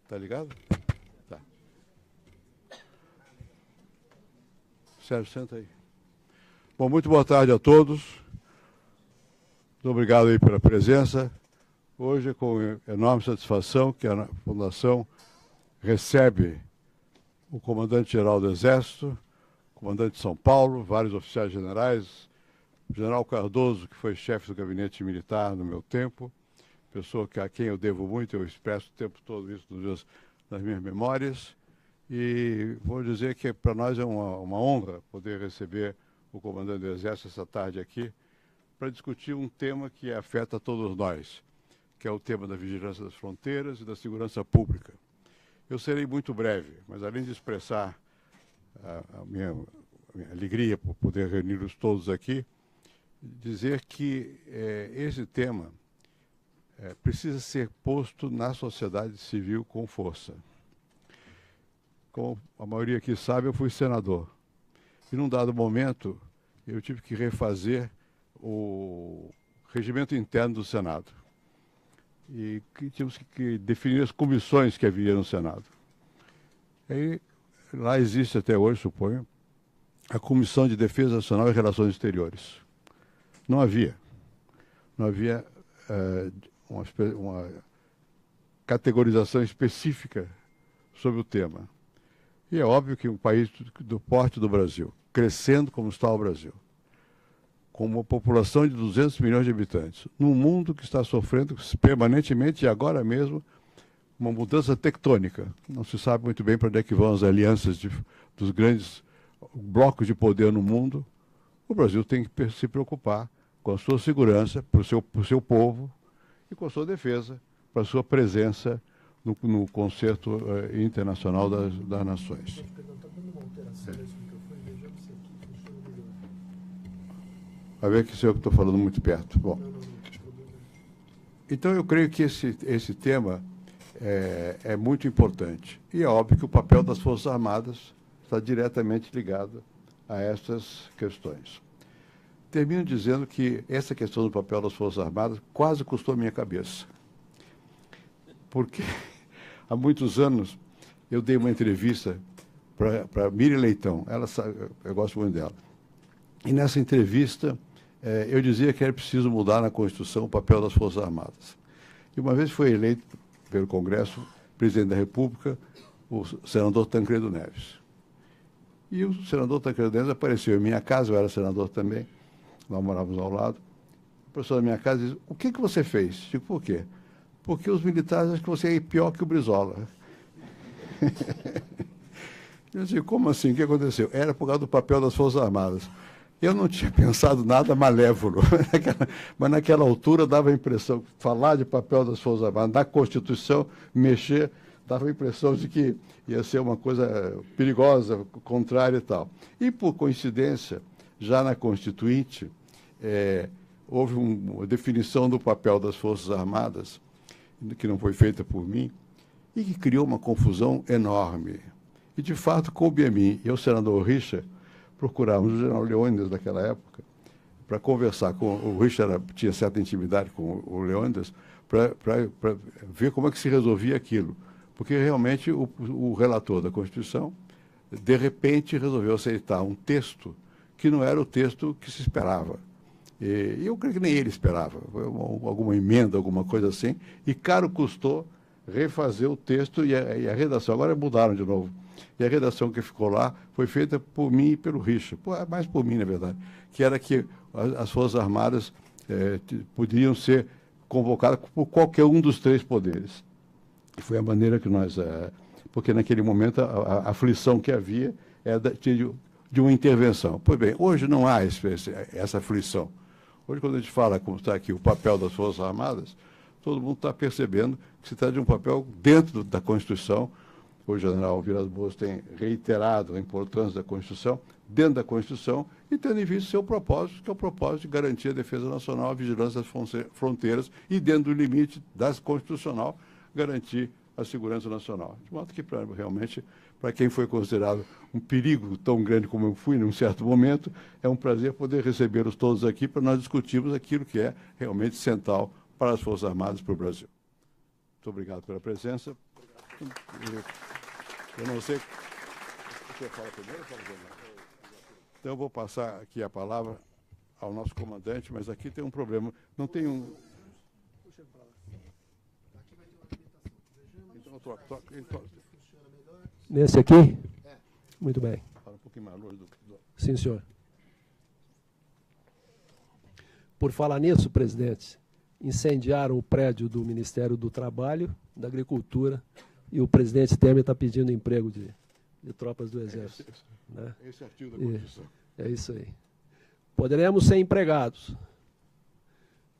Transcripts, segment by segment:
Tá ligado? Tá. Sérgio, senta aí. Bom, muito boa tarde a todos. Muito obrigado aí pela presença. Hoje é com enorme satisfação que a Fundação recebe o comandante-geral do Exército, comandante de São Paulo, vários oficiais generais, o general Cardoso, que foi chefe do gabinete militar no meu tempo, pessoa a quem eu devo muito, eu expresso o tempo todo isso nas minhas memórias, e vou dizer que para nós é uma honra poder receber o comandante do Exército essa tarde aqui, para discutir um tema que afeta a todos nós, que é o tema da vigilância das fronteiras e da segurança pública. Eu serei muito breve, mas além de expressar a minha alegria por poder reuni-los todos aqui, dizer que esse tema precisa ser posto na sociedade civil com força. Como a maioria aqui sabe, eu fui senador. E num dado momento, eu tive que refazer o regimento interno do Senado. E tínhamos que definir as comissões que havia no Senado. E lá existe até hoje, suponho, a Comissão de Defesa Nacional e Relações Exteriores. Não havia uma categorização específica sobre o tema. E é óbvio que um país do porte do Brasil, crescendo como está o Brasil, com uma população de 200 milhões de habitantes, num mundo que está sofrendo permanentemente e agora mesmo uma mudança tectônica. Não se sabe muito bem para onde é que vão as alianças dos grandes blocos de poder no mundo. O Brasil tem que se preocupar com a sua segurança, para o seu povo, e com a sua defesa, para a sua presença no concerto internacional das nações. Vai ver que sou eu que estou falando muito perto. Bom, então eu creio que esse tema é muito importante. E é óbvio que o papel das Forças Armadas está diretamente ligado a essas questões. Termino dizendo que essa questão do papel das Forças Armadas quase custou a minha cabeça. Porque há muitos anos eu dei uma entrevista para Miriam Leitão. Ela sabe, eu gosto muito dela. E nessa entrevista eu dizia que era preciso mudar na Constituição o papel das Forças Armadas. E uma vez foi eleito pelo Congresso, presidente da República, o senador Tancredo Neves. E o senador Tancredo Neves apareceu em minha casa, eu era senador também, nós morávamos ao lado. A pessoa da minha casa diz: o que você fez? Digo: por quê? Porque os militares acham que você é pior que o Brizola. Eu disse: como assim? O que aconteceu? Era por causa do papel das Forças Armadas. Eu não tinha pensado nada malévolo, mas naquela altura dava a impressão, falar de papel das Forças Armadas, na Constituição, mexer, dava a impressão de que ia ser uma coisa perigosa, contrária e tal. E, por coincidência, já na Constituinte, houve uma definição do papel das Forças Armadas, que não foi feita por mim, e que criou uma confusão enorme. E, de fato, coube a mim e ao senador Richa procurarmos o general Leônidas daquela época para conversar com o Richa, tinha certa intimidade com o Leônidas, para ver como é que se resolvia aquilo. Porque realmente o relator da Constituição, de repente, resolveu aceitar um texto que não era o texto que se esperava. E eu creio que nem ele esperava. Foi alguma emenda, alguma coisa assim, e caro custou refazer o texto e a redação. Agora mudaram de novo. E a redação que ficou lá foi feita por mim e pelo Richa, mais por mim, na verdade, que era que as Forças Armadas poderiam ser convocadas por qualquer um dos três poderes. E foi a maneira que nós... porque naquele momento a aflição que havia era de uma intervenção. Pois bem, hoje não há essa aflição. Hoje, quando a gente fala, como está aqui, o papel das Forças Armadas, todo mundo está percebendo que se trata de um papel dentro da Constituição. O general Vilas Boas tem reiterado a importância da Constituição, dentro da Constituição, e tendo em vista o seu propósito, que é o propósito de garantir a defesa nacional, a vigilância das fronteiras e, dentro do limite das constitucional, garantir a segurança nacional. De modo que, realmente, para quem foi considerado um perigo tão grande como eu fui, num certo momento, é um prazer poder recebê-los todos aqui para nós discutirmos aquilo que é realmente central para as Forças Armadas para o Brasil. Muito obrigado pela presença. Eu não sei. Você fala primeiro ou fala primeiro? Então eu vou passar aqui a palavra ao nosso comandante, mas aqui tem um problema. Não tem um. Então, nesse aqui? Muito bem. Fala um pouquinho mais longe do. Sim, senhor. Por falar nisso, presidente, incendiaram o prédio do Ministério do Trabalho, da Agricultura, e o presidente Temer está pedindo emprego de tropas do Exército. Né? Esse artigo da Constituição. É isso aí. Poderemos ser empregados,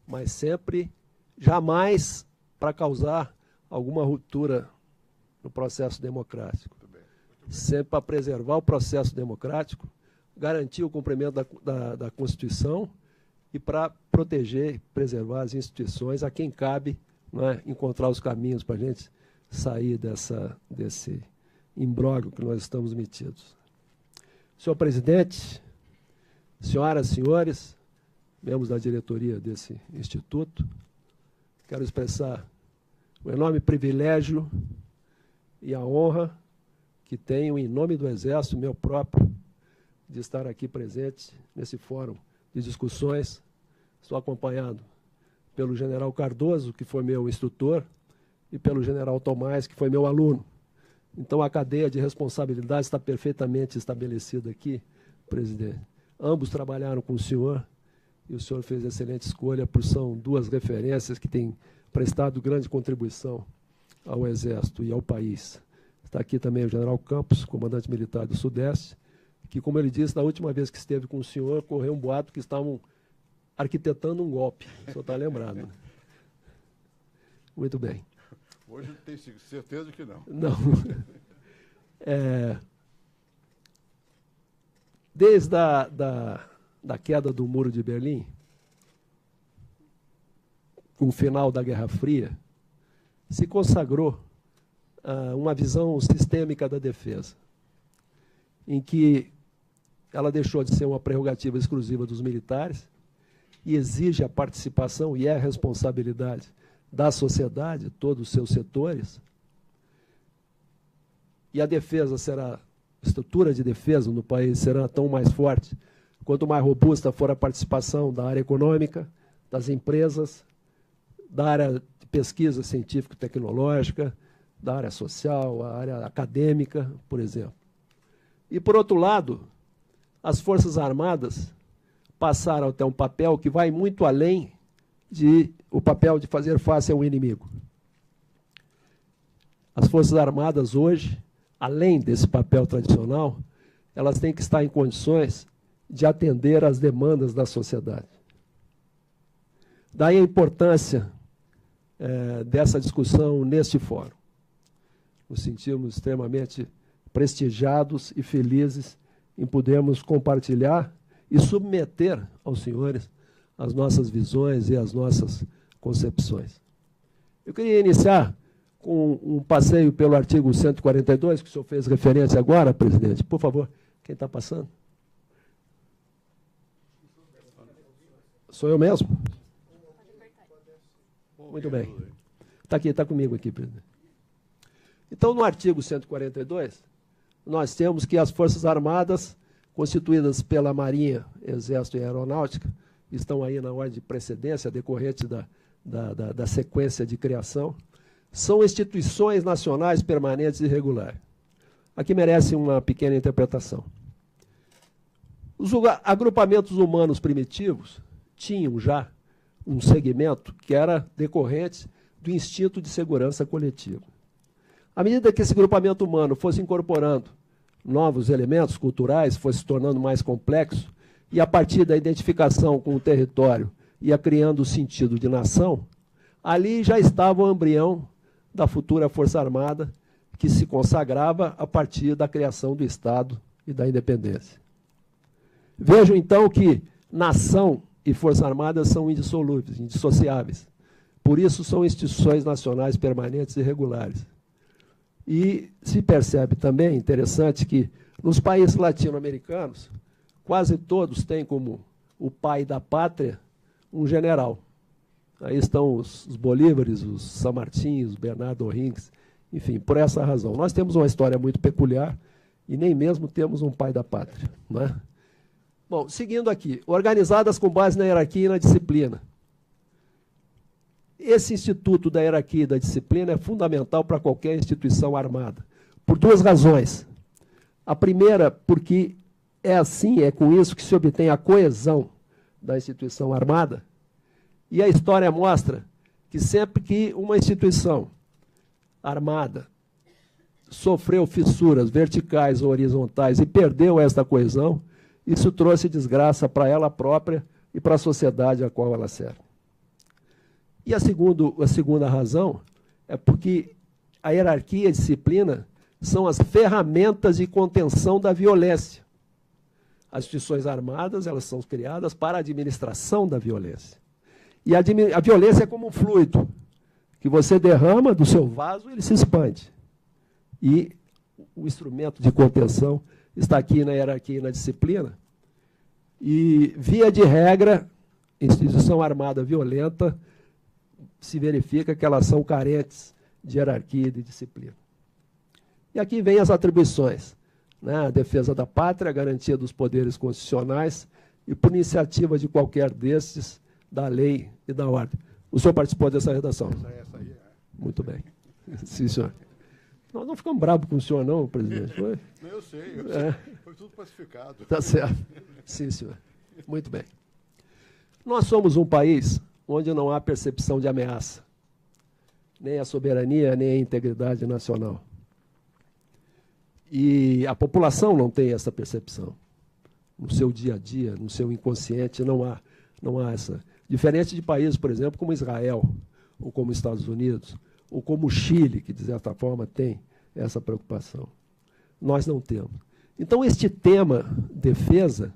mas sempre, jamais para causar alguma ruptura no processo democrático. Muito bem. Sempre para preservar o processo democrático, garantir o cumprimento da Constituição e para proteger e preservar as instituições a quem cabe, né, encontrar os caminhos para a gente sair desse imbróglio que nós estamos metidos. Senhor presidente, senhoras e senhores, membros da diretoria desse instituto, quero expressar o enorme privilégio e a honra que tenho, em nome do Exército, meu próprio, de estar aqui presente nesse fórum de discussões. Estou acompanhado pelo general Cardoso, que foi meu instrutor, e pelo general Tomás, que foi meu aluno. Então, a cadeia de responsabilidade está perfeitamente estabelecida aqui, presidente. Ambos trabalharam com o senhor, e o senhor fez excelente escolha, porque são duas referências que têm prestado grande contribuição ao Exército e ao país. Está aqui também o general Campos, comandante militar do Sudeste, que, como ele disse, na última vez que esteve com o senhor, correu um boato que estavam arquitetando um golpe. O senhor está lembrado, né? Muito bem. Hoje tem certeza que não. Não. Desde da queda do Muro de Berlim, com o final da Guerra Fria, se consagrou uma visão sistêmica da defesa, em que ela deixou de ser uma prerrogativa exclusiva dos militares e exige a participação e é a responsabilidade da sociedade, todos os seus setores, e a defesa será, a estrutura de defesa no país será tão mais forte quanto mais robusta for a participação da área econômica, das empresas, da área de pesquisa científico-tecnológica, da área social, a área acadêmica, por exemplo. E, por outro lado, as Forças Armadas passaram a ter um papel que vai muito além o papel de fazer face ao inimigo. As Forças Armadas hoje, além desse papel tradicional, elas têm que estar em condições de atender às demandas da sociedade. Daí a importância dessa discussão neste fórum. Nos sentimos extremamente prestigiados e felizes em podermos compartilhar e submeter aos senhores as nossas visões e as nossas concepções. Eu queria iniciar com um passeio pelo artigo 142, que o senhor fez referência agora, presidente. Por favor, quem está passando? Sou eu mesmo? Muito bem. Está aqui, está comigo aqui, presidente. Então, no artigo 142, nós temos que as Forças Armadas, constituídas pela Marinha, Exército e Aeronáutica, estão aí na ordem de precedência, decorrente da sequência de criação, são instituições nacionais permanentes e regulares. Aqui merece uma pequena interpretação. Os agrupamentos humanos primitivos tinham já um segmento que era decorrente do instinto de segurança coletiva. À medida que esse grupamento humano fosse incorporando novos elementos culturais, fosse se tornando mais complexo, e a partir da identificação com o território ia criando o sentido de nação, ali já estava o embrião da futura Força Armada, que se consagrava a partir da criação do Estado e da independência. Vejam, então, que nação e Força Armada são indissolúveis, indissociáveis. Por isso, são instituições nacionais permanentes e regulares. E se percebe também, interessante, que nos países latino-americanos, quase todos têm como o pai da pátria um general. Aí estão os Bolívares, os San Martín, os Bernardo O'Higgins Enfim, por essa razão. Nós temos uma história muito peculiar e nem mesmo temos um pai da pátria. Não é? Bom, seguindo aqui. Organizadas com base na hierarquia e na disciplina. Esse instituto da hierarquia e da disciplina é fundamental para qualquer instituição armada, por duas razões. A primeira, porque é assim, é com isso que se obtém a coesão da instituição armada, e a história mostra que sempre que uma instituição armada sofreu fissuras verticais ou horizontais e perdeu esta coesão, isso trouxe desgraça para ela própria e para a sociedade a qual ela serve. E a segunda razão é porque a hierarquia e a disciplina são as ferramentas de contenção da violência. As instituições armadas, elas são criadas para a administração da violência. E a violência é como um fluido, que você derrama do seu vaso, ele se expande. E o instrumento de contenção está aqui na hierarquia e na disciplina. E, via de regra, instituição armada violenta, se verifica que elas são carentes de hierarquia e de disciplina. E aqui vem as atribuições, né? A defesa da pátria, a garantia dos poderes constitucionais e, por iniciativa de qualquer destes, da lei e da ordem. O senhor participou dessa redação? Essa aí, é. Muito bem. Sim, senhor. Nós não ficamos bravos com o senhor, não, presidente. Foi? Eu sei. Foi tudo pacificado. Tá certo. Sim, senhor. Muito bem. Nós somos um país onde não há percepção de ameaça, nem a soberania, nem a integridade nacional. E a população não tem essa percepção. No seu dia a dia, no seu inconsciente, não há essa. Diferente de países, por exemplo, como Israel, ou como Estados Unidos, ou como o Chile, que, de certa forma, tem essa preocupação. Nós não temos. Então, este tema, defesa,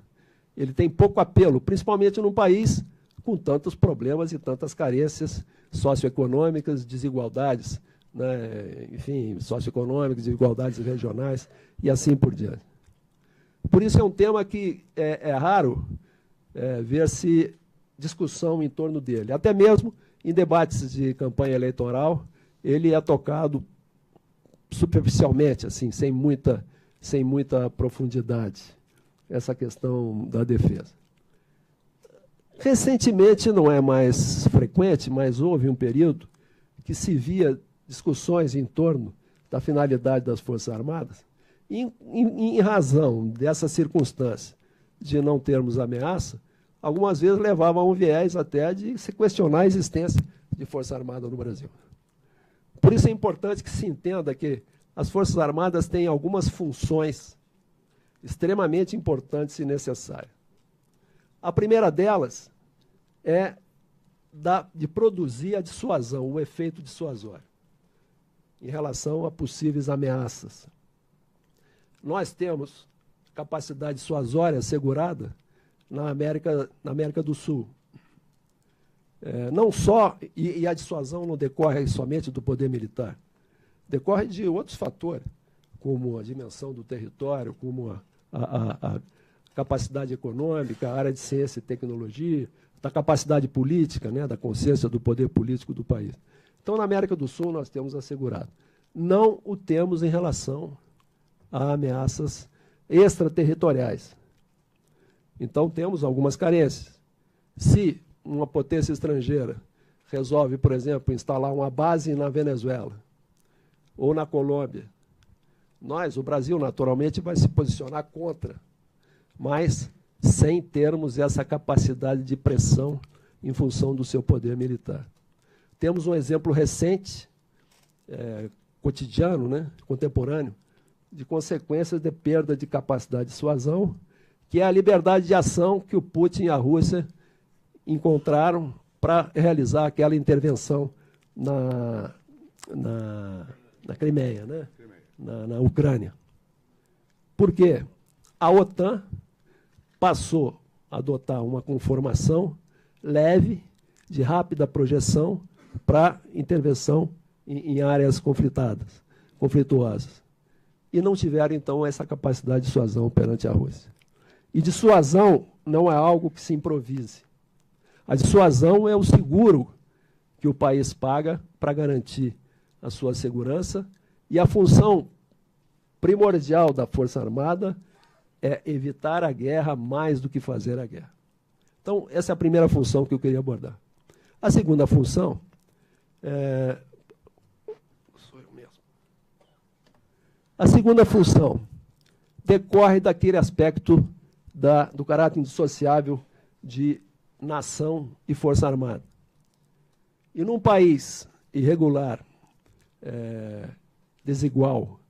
ele tem pouco apelo, principalmente num país com tantos problemas e tantas carências socioeconômicas, desigualdades, né, enfim, socioeconômicas, desigualdades regionais e assim por diante. Por isso é um tema que é raro ver-se discussão em torno dele. Até mesmo em debates de campanha eleitoral, ele é tocado superficialmente, assim, sem muita profundidade, essa questão da defesa. Recentemente não é mais frequente, mas houve um período que se via discussões em torno da finalidade das Forças Armadas, em razão dessa circunstância de não termos ameaça, algumas vezes levava a um viés até de se questionar a existência de Força Armada no Brasil. Por isso é importante que se entenda que as Forças Armadas têm algumas funções extremamente importantes e necessárias. A primeira delas é de produzir a dissuasão, o efeito dissuasório, em relação a possíveis ameaças. Nós temos capacidade dissuasória assegurada na América do Sul. Não só, e a dissuasão não decorre somente do poder militar, decorre de outros fatores, como a dimensão do território, como a capacidade econômica, a área de ciência e tecnologia, da capacidade política, né, da consciência do poder político do país. Então, na América do Sul, nós temos assegurado. Não o temos em relação a ameaças extraterritoriais. Então, temos algumas carências. Se uma potência estrangeira resolve, por exemplo, instalar uma base na Venezuela ou na Colômbia, o Brasil, naturalmente, vai se posicionar contra, mas sem termos essa capacidade de pressão em função do seu poder militar. Temos um exemplo recente, cotidiano, né, contemporâneo, de consequências de perda de capacidade de dissuasão, que é a liberdade de ação que o Putin e a Rússia encontraram para realizar aquela intervenção na Crimeia, né? Na Ucrânia. Por quê? A OTAN passou a adotar uma conformação leve, de rápida projeção, para intervenção em áreas conflituosas. E não tiveram, então, essa capacidade de dissuasão perante a Rússia. E dissuasão não é algo que se improvise. A dissuasão é o seguro que o país paga para garantir a sua segurança E a função primordial da Força Armada é evitar a guerra mais do que fazer a guerra. Então, essa é a primeira função que eu queria abordar. A segunda função sou eu mesmo. A segunda função decorre daquele aspecto do caráter indissociável de nação e Força Armada. E num país irregular, desigual,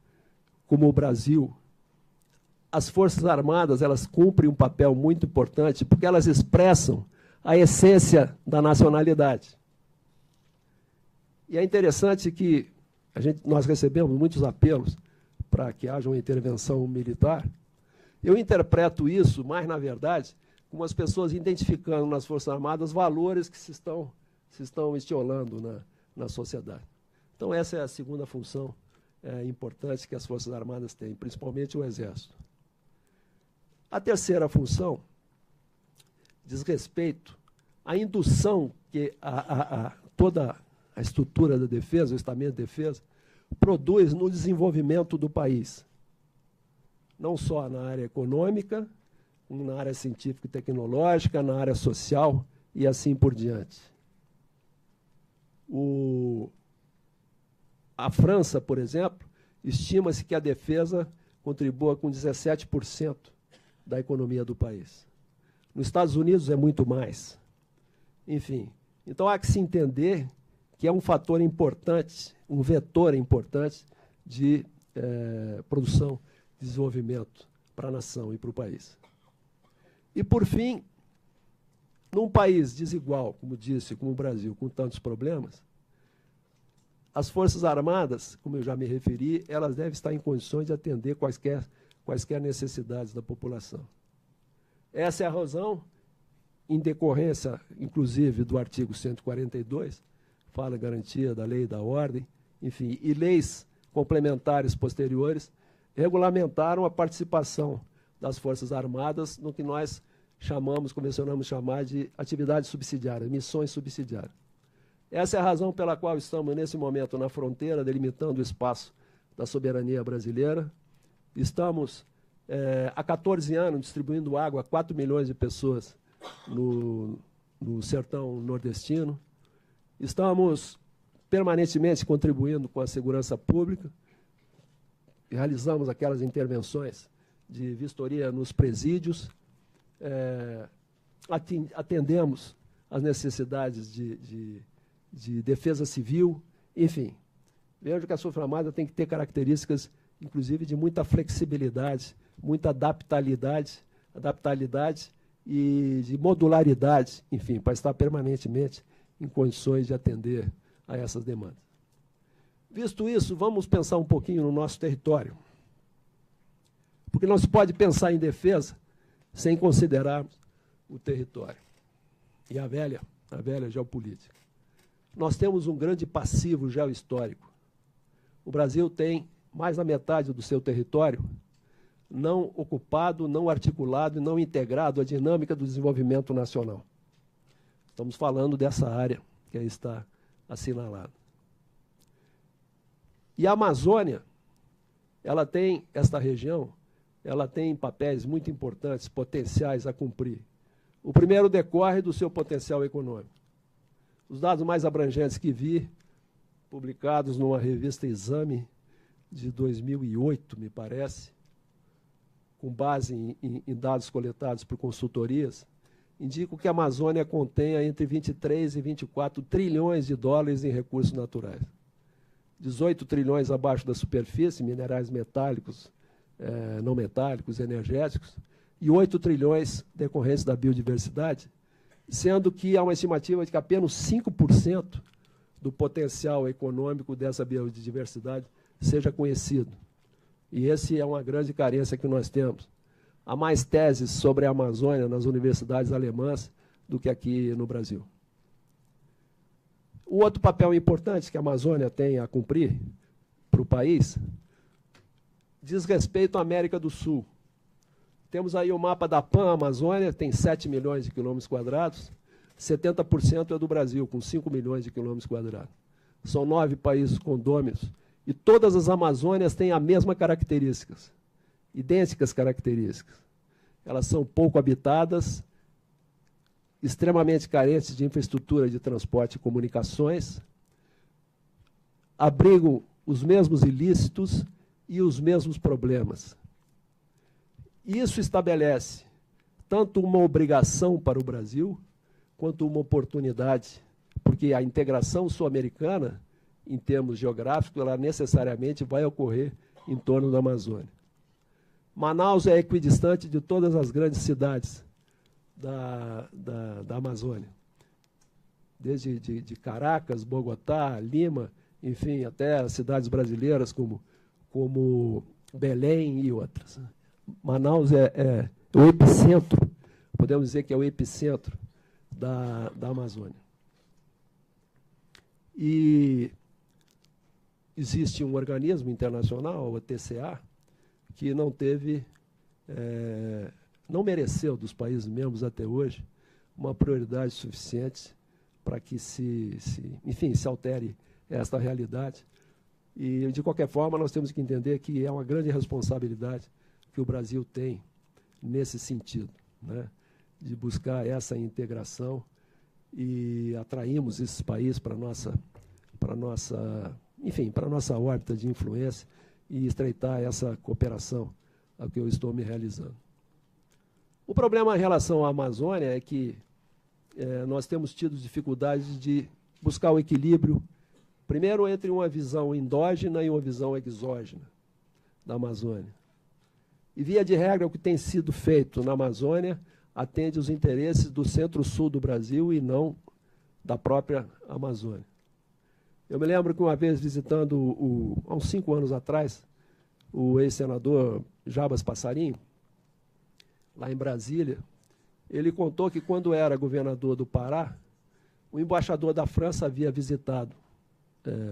como o Brasil, as Forças Armadas elas cumprem um papel muito importante porque elas expressam a essência da nacionalidade. E é interessante que nós recebemos muitos apelos para que haja uma intervenção militar. Eu interpreto isso, mais na verdade, como as pessoas identificando nas Forças Armadas valores que se estão estiolando na sociedade. Então, essa é a segunda função importante que as Forças Armadas têm, principalmente o Exército. A terceira função diz respeito à indução que toda a estrutura da defesa, o estamento de defesa, produz no desenvolvimento do país. Não só na área econômica, como na área científica e tecnológica, na área social e assim por diante. A França, por exemplo, estima-se que a defesa contribua com 17% da economia do país. Nos Estados Unidos é muito mais. Enfim, então há que se entender que é um fator importante, um vetor importante de produção, desenvolvimento para a nação e para o país. E, por fim, num país desigual, como disse, como o Brasil, com tantos problemas, as Forças Armadas, como eu já me referi, elas devem estar em condições de atender quaisquer necessidades da população. Essa é a razão, em decorrência, inclusive, do artigo 142, fala garantia da lei e da ordem, enfim, e leis complementares posteriores, regulamentaram a participação das Forças Armadas no que nós convencionamos chamar de atividades subsidiárias, missões subsidiárias. Essa é a razão pela qual estamos, nesse momento, na fronteira, delimitando o espaço da soberania brasileira. Estamos, há 14 anos, distribuindo água a 4 milhões de pessoas no sertão nordestino. Estamos permanentemente contribuindo com a segurança pública. Realizamos aquelas intervenções de vistoria nos presídios. Atendemos às necessidades de defesa civil, enfim. Vejo que a Força Armada tem que ter características, inclusive, de muita flexibilidade, muita adaptabilidade e de modularidade, enfim, para estar permanentemente em condições de atender a essas demandas. Visto isso, vamos pensar um pouquinho no nosso território. Porque não se pode pensar em defesa sem considerarmos o território e a velha geopolítica. Nós temos um grande passivo geohistórico. O Brasil tem mais da metade do seu território não ocupado, não articulado e não integrado à dinâmica do desenvolvimento nacional. Estamos falando dessa área que aí está assinalada. E a Amazônia, esta região, ela tem papéis muito importantes, potenciais a cumprir. O primeiro decorre do seu potencial econômico. Os dados mais abrangentes que vi, publicados numa revista Exame de 2008, me parece, com base em dados coletados por consultorias, indicam que a Amazônia contenha entre 23 e 24 trilhões de dólares em recursos naturais. 18 trilhões abaixo da superfície, minerais metálicos, não metálicos, energéticos, e 8 trilhões decorrentes da biodiversidade, sendo que há uma estimativa de que apenas 5% do potencial econômico dessa biodiversidade seja conhecido. E essa é uma grande carência que nós temos. Há mais teses sobre a Amazônia nas universidades alemãs do que aqui no Brasil. O outro papel importante que a Amazônia tem a cumprir para o país diz respeito à América do Sul. Temos aí o mapa da Pan-Amazônia, tem 7 milhões de quilômetros quadrados, 70% é do Brasil, com 5 milhões de quilômetros quadrados. São 9 países condôminos E todas as Amazônias têm as mesmas características, idênticas características. Elas são pouco habitadas, extremamente carentes de infraestrutura de transporte e comunicações, abrigam os mesmos ilícitos e os mesmos problemas. Isso estabelece tanto uma obrigação para o Brasil, quanto uma oportunidade, porque a integração sul-americana, em termos geográficos, ela necessariamente vai ocorrer em torno da Amazônia. Manaus é equidistante de todas as grandes cidades da Amazônia, desde de Caracas, Bogotá, Lima, enfim, até as cidades brasileiras como Belém e outras. Manaus é o epicentro, podemos dizer que é o epicentro da Amazônia. E existe um organismo internacional, o TCA, que não teve, não mereceu dos países membros até hoje uma prioridade suficiente para que se altere esta realidade. E, de qualquer forma, nós temos que entender que é uma grande responsabilidade que o Brasil tem nesse sentido, né, de buscar essa integração, e atraímos esses países para a nossa órbita de influência e estreitar essa cooperação a que eu estou me realizando. O problema em relação à Amazônia é que nós temos tido dificuldades de buscar o equilíbrio, primeiro, entre uma visão endógena e uma visão exógena da Amazônia. E, via de regra, o que tem sido feito na Amazônia atende os interesses do centro-sul do Brasil e não da própria Amazônia. Eu me lembro que uma vez visitando, há uns 5 anos atrás, o ex-senador Jabas Passarinho, lá em Brasília, ele contou que, quando era governador do Pará, o embaixador da França havia visitado,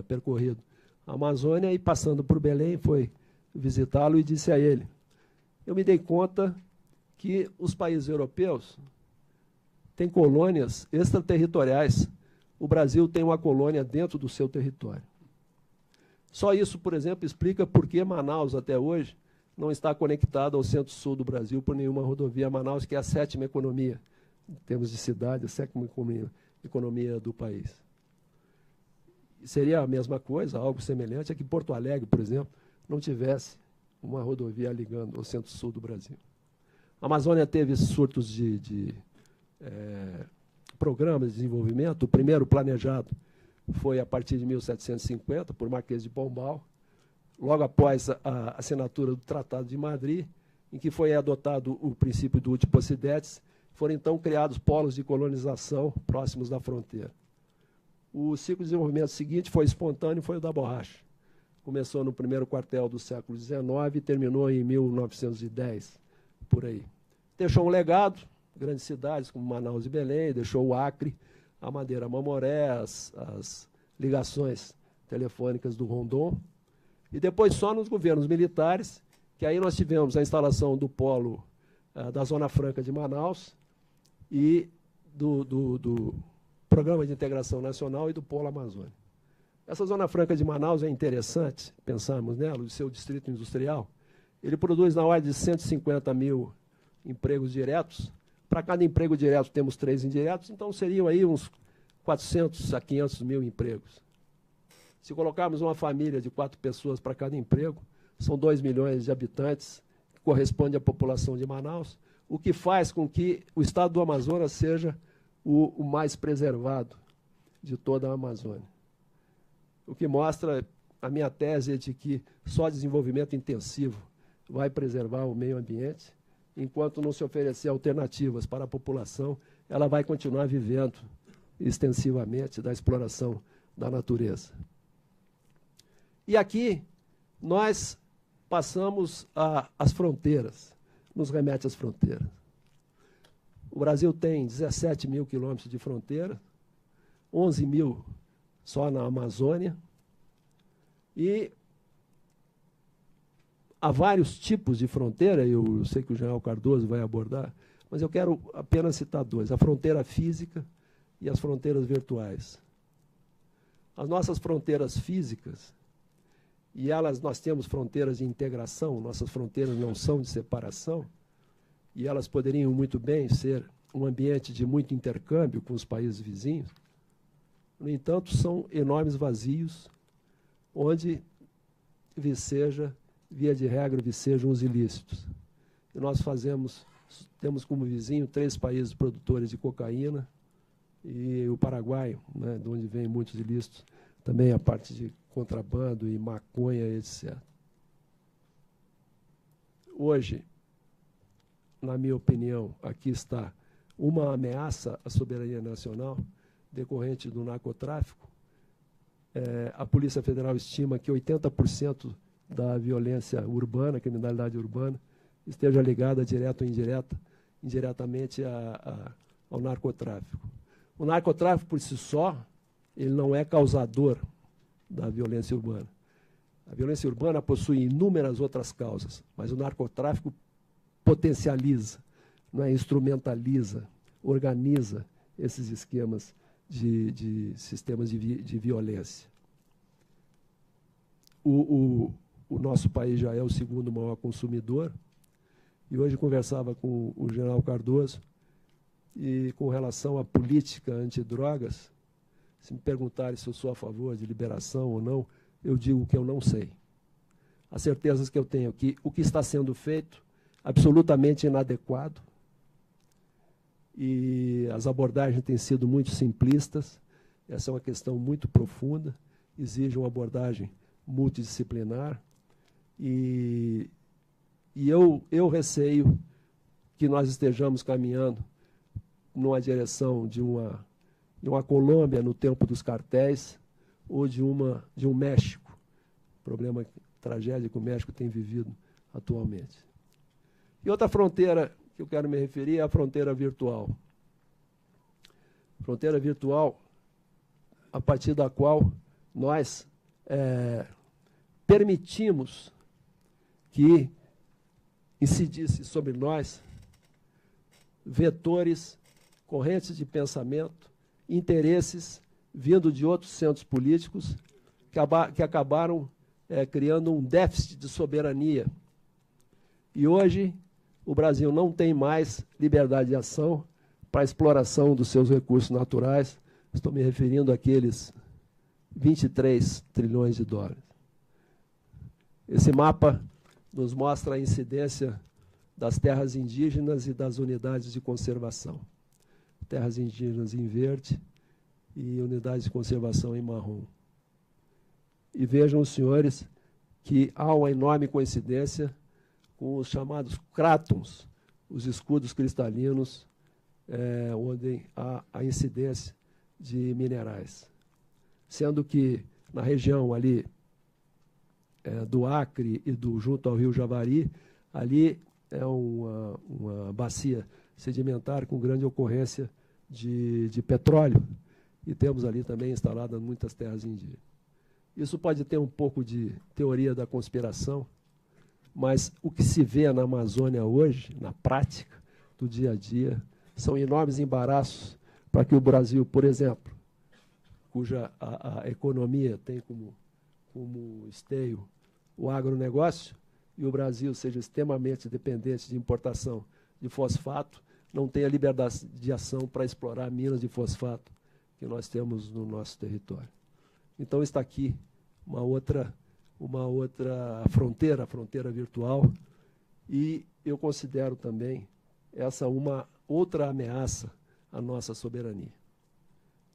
percorrido a Amazônia, e, passando por Belém, foi visitá-lo e disse a ele: eu me dei conta que os países europeus têm colônias extraterritoriais. O Brasil tem uma colônia dentro do seu território. Só isso, por exemplo, explica por que Manaus, até hoje, não está conectada ao centro-sul do Brasil por nenhuma rodovia. Manaus, que é a 7ª economia, em termos de cidade, a 7ª economia do país. Seria a mesma coisa, algo semelhante, a que Porto Alegre, por exemplo, não tivesse uma rodovia ligando ao centro-sul do Brasil. A Amazônia teve surtos de programas de desenvolvimento. O primeiro planejado foi a partir de 1750, por Marquês de Pombal, logo após a assinatura do Tratado de Madrid, em que foi adotado o princípio do Uti Possidetis. Foram então criados polos de colonização próximos da fronteira. O ciclo de desenvolvimento seguinte foi espontâneo, foi o da borracha. Começou no primeiro quartel do século XIX e terminou em 1910, por aí. Deixou um legado, grandes cidades como Manaus e Belém, deixou o Acre, a Madeira Mamoré, as ligações telefônicas do Rondon. E depois, só nos governos militares, que aí nós tivemos a instalação do polo da Zona Franca de Manaus e do Programa de Integração Nacional e do Polo Amazônia. Essa Zona Franca de Manaus é interessante, pensarmos nela, o seu distrito industrial. Ele produz na ordem de 150 mil empregos diretos. Para cada emprego direto temos 3 indiretos, então seriam aí uns 400 a 500 mil empregos. Se colocarmos uma família de 4 pessoas para cada emprego, são 2 milhões de habitantes, que corresponde à população de Manaus, o que faz com que o estado do Amazonas seja o mais preservado de toda a Amazônia. O que mostra a minha tese de que só desenvolvimento intensivo vai preservar o meio ambiente, enquanto não se oferecer alternativas para a população, ela vai continuar vivendo extensivamente da exploração da natureza. E aqui nós passamos às fronteiras, nos remete às fronteiras. O Brasil tem 17 mil quilômetros de fronteira, 11 mil só na Amazônia, e há vários tipos de fronteira. Eu sei que o general Cardoso vai abordar, mas eu quero apenas citar 2, a fronteira física e as fronteiras virtuais. As nossas fronteiras físicas, e nós temos fronteiras de integração, nossas fronteiras não são de separação, e elas poderiam muito bem ser um ambiente de muito intercâmbio com os países vizinhos. No entanto, são enormes vazios, onde viceja, via de regra, vicejam os ilícitos. E nós temos como vizinho 3 países produtores de cocaína, e o Paraguai, né, de onde vêm muitos ilícitos, também a parte de contrabando e maconha, etc. Hoje, na minha opinião, aqui está uma ameaça à soberania nacional decorrente do narcotráfico. A Polícia Federal estima que 80% da violência urbana, criminalidade urbana, esteja ligada, direta ou indiretamente ao narcotráfico. O narcotráfico, por si só, ele não é causador da violência urbana. A violência urbana possui inúmeras outras causas, mas o narcotráfico potencializa, não é, instrumentaliza, organiza esses esquemas de sistemas de violência. O nosso país já é o 2º maior consumidor, e hoje conversava com o general Cardoso, e com relação à política antidrogas, se me perguntarem se eu sou a favor de liberação ou não, eu digo que eu não sei. As certezas que eu tenho aqui, o que está sendo feito, absolutamente inadequado, e as abordagens têm sido muito simplistas. Essa é uma questão muito profunda, exige uma abordagem multidisciplinar, e eu receio que nós estejamos caminhando numa direção de uma Colômbia no tempo dos cartéis, ou de um México, problema, tragédia que o México tem vivido atualmente. E outra fronteira que eu quero me referir é a fronteira virtual. Fronteira virtual, a partir da qual nós permitimos que incidisse sobre nós vetores, correntes de pensamento, interesses vindo de outros centros políticos que acabaram criando um déficit de soberania. E hoje o Brasil não tem mais liberdade de ação para a exploração dos seus recursos naturais. Estou me referindo àqueles 23 trilhões de dólares. Esse mapa nos mostra a incidência das terras indígenas e das unidades de conservação. Terras indígenas em verde e unidades de conservação em marrom. E vejam os senhores que há uma enorme coincidência com os chamados crátons, os escudos cristalinos, onde há a incidência de minerais. Sendo que na região ali do Acre e junto ao rio Javari, ali é uma bacia sedimentar com grande ocorrência de petróleo, e temos ali também instaladas muitas terras indígenas. Isso pode ter um pouco de teoria da conspiração, mas o que se vê na Amazônia hoje, na prática do dia a dia, são enormes embaraços para que o Brasil, por exemplo, cuja a economia tem como esteio o agronegócio, e o Brasil seja extremamente dependente de importação de fosfato, não tenha liberdade de ação para explorar minas de fosfato que nós temos no nosso território. Então está aqui uma outra fronteira, a fronteira virtual, e eu considero também essa uma outra ameaça à nossa soberania.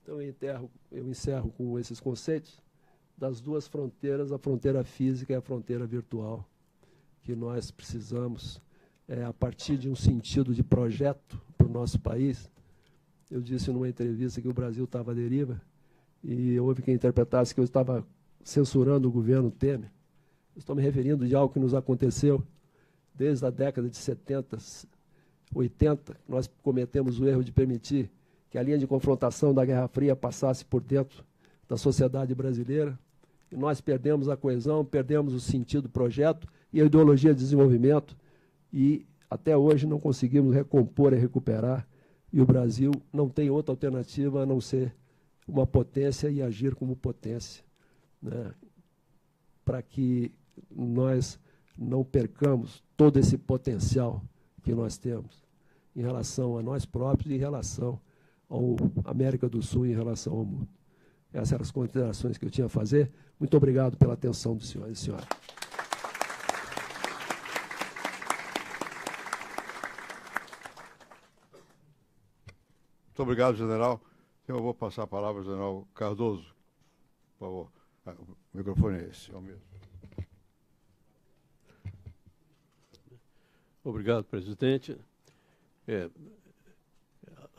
Então eu encerro com esses conceitos das duas fronteiras, a fronteira física e a fronteira virtual, que nós precisamos, a partir de um sentido de projeto para o nosso país. Eu disse numa entrevista que o Brasil estava à deriva, e houve quem interpretasse que eu estava censurando o governo Temer. Eu estou me referindo de algo que nos aconteceu desde a década de 70, 80, nós cometemos o erro de permitir que a linha de confrontação da Guerra Fria passasse por dentro da sociedade brasileira, e nós perdemos a coesão, perdemos o sentido do projeto e a ideologia de desenvolvimento, e até hoje não conseguimos recompor e recuperar, e o Brasil não tem outra alternativa a não ser uma potência e agir como potência, né? para que nós não percamos todo esse potencial que nós temos em relação a nós próprios e em relação à América do Sul e em relação ao mundo. Essas eram as considerações que eu tinha a fazer. Muito obrigado pela atenção dos senhores e senhoras. Muito obrigado, general. Eu vou passar a palavra ao general Cardoso. Por favor. O microfone é esse, é o mesmo. Obrigado, presidente.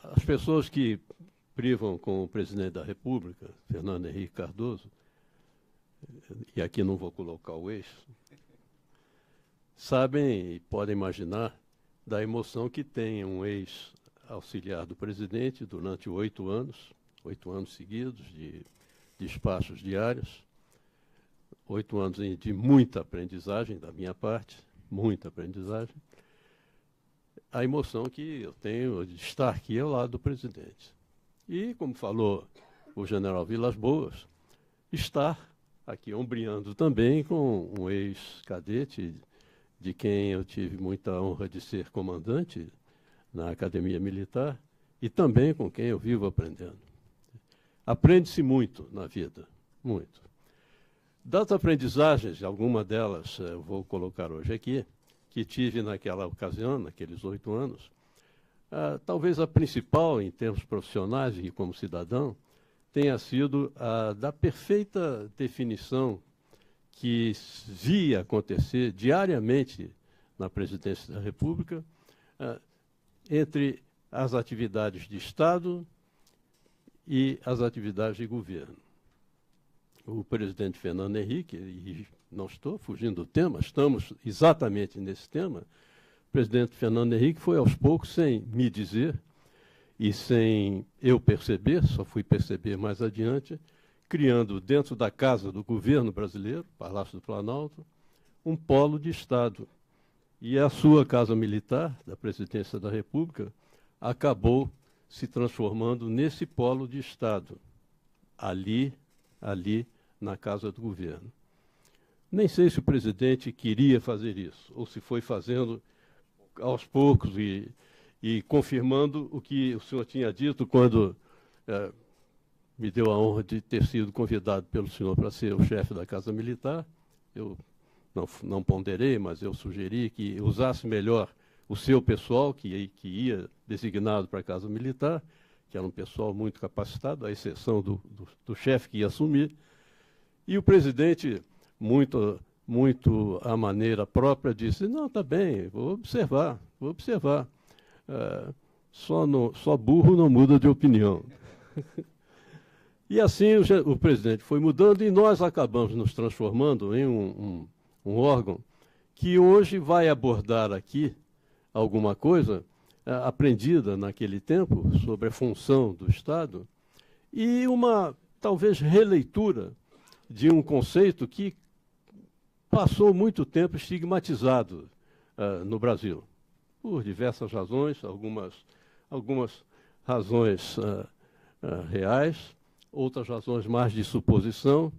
As pessoas que privam com o presidente da República, Fernando Henrique Cardoso, e aqui não vou colocar o ex, sabem e podem imaginar da emoção que tem um ex-auxiliar do presidente durante 8 anos seguidos de despachos diários, 8 anos de muita aprendizagem da minha parte, muita aprendizagem, a emoção que eu tenho de estar aqui ao lado do presidente. E, como falou o general Vilas Boas, estar aqui ombreando também com um ex-cadete de quem eu tive muita honra de ser comandante na Academia Militar e também com quem eu vivo aprendendo. Aprende-se muito na vida, muito. Das aprendizagens, alguma delas eu vou colocar hoje aqui, que tive naquela ocasião, naqueles 8 anos, talvez a principal em termos profissionais e como cidadão tenha sido a da perfeita definição que via acontecer diariamente na presidência da República entre as atividades de Estado e as atividades de governo. O presidente Fernando Henrique, e não estou fugindo do tema, estamos exatamente nesse tema, o presidente Fernando Henrique foi aos poucos, sem me dizer e sem eu perceber, só fui perceber mais adiante, criando dentro da casa do governo brasileiro, Palácio do Planalto, um polo de Estado. E a sua casa militar, da presidência da República, acabou se transformando nesse polo de Estado, ali na casa do governo. Nem sei se o presidente queria fazer isso, ou se foi fazendo aos poucos e confirmando o que o senhor tinha dito quando me deu a honra de ter sido convidado pelo senhor para ser o chefe da Casa Militar. Eu não ponderei, mas eu sugeri que usasse melhor o seu pessoal, que ia designado para a Casa Militar, que era um pessoal muito capacitado, à exceção do chefe que ia assumir. E o presidente, muito à maneira própria, disse, não, está bem, vou observar. Só burro não muda de opinião. E assim o presidente foi mudando e nós acabamos nos transformando em um órgão que hoje vai abordar aqui alguma coisa aprendida naquele tempo sobre a função do Estado e uma, talvez, releitura de um conceito que passou muito tempo estigmatizado no Brasil, por diversas razões, algumas razões reais, outras razões mais de suposição,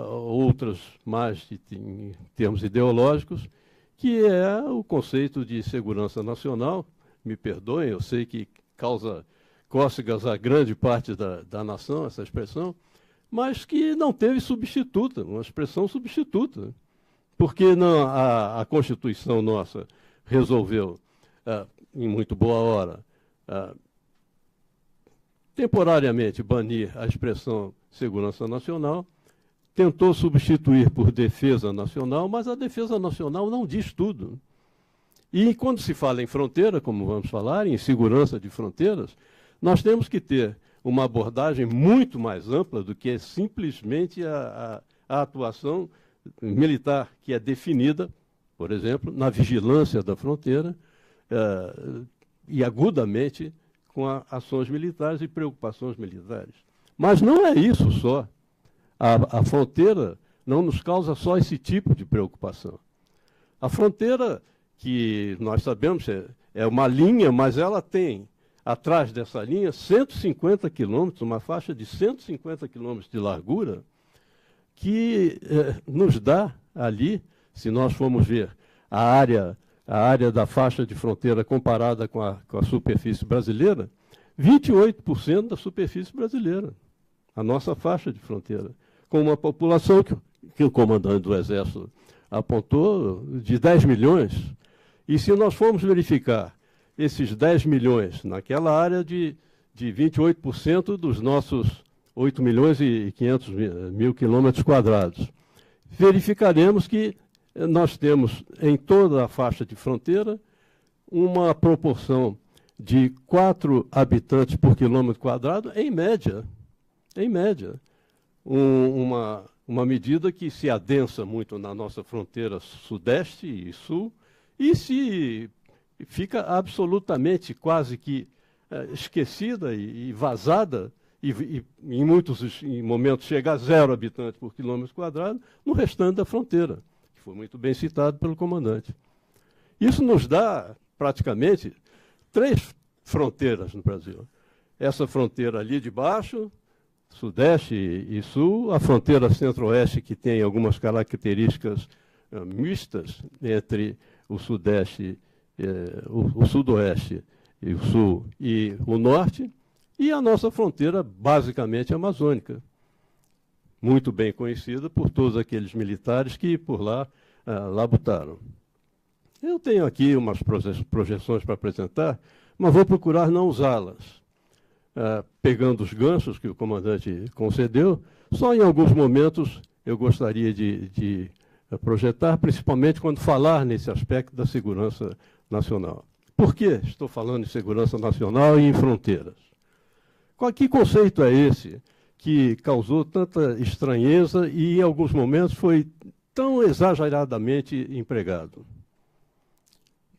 outras mais em termos ideológicos, que é o conceito de segurança nacional. Me perdoem, eu sei que causa cócegas a grande parte da nação, essa expressão, mas que não teve substituta, uma expressão substituta. Porque não, a Constituição nossa resolveu, em muito boa hora, temporariamente banir a expressão segurança nacional, tentou substituir por defesa nacional, mas a defesa nacional não diz tudo. E quando se fala em fronteira, como vamos falar, em segurança de fronteiras, nós temos que ter uma abordagem muito mais ampla do que simplesmente a atuação militar, que é definida, por exemplo, na vigilância da fronteira e agudamente com ações militares e preocupações militares. Mas não é isso só. A fronteira não nos causa só esse tipo de preocupação. A fronteira, que nós sabemos é uma linha, mas ela tem, atrás dessa linha, 150 quilômetros, uma faixa de 150 quilômetros de largura, que nos dá ali, se nós formos ver a área da faixa de fronteira comparada com a superfície brasileira, 28% da superfície brasileira, a nossa faixa de fronteira, com uma população que o comandante do Exército apontou de 10 milhões. E se nós formos verificar esses 10 milhões naquela área de 28% dos nossos 8 milhões e 500 mil quilômetros quadrados, verificaremos que nós temos em toda a faixa de fronteira uma proporção de 4 habitantes por quilômetro quadrado, em média. Em média. Uma medida que se adensa muito na nossa fronteira sudeste e sul e se fica absolutamente quase que esquecida e vazada, e em muitos momentos chega a 0 habitantes por quilômetro quadrado, no restante da fronteira, que foi muito bem citado pelo comandante. Isso nos dá, praticamente, 3 fronteiras no Brasil. Essa fronteira ali de baixo, sudeste e sul, a fronteira centro-oeste, que tem algumas características mistas entre o sudeste, o sudoeste, e o sul e o norte, e a nossa fronteira basicamente amazônica, muito bem conhecida por todos aqueles militares que por lá labutaram. Eu tenho aqui umas projeções para apresentar, mas vou procurar não usá-las. Pegando os ganchos que o comandante concedeu, só em alguns momentos eu gostaria de projetar, principalmente quando falar nesse aspecto da segurança nacional. Por que estou falando em segurança nacional e em fronteiras? Que conceito é esse que causou tanta estranheza e, em alguns momentos, foi tão exageradamente empregado?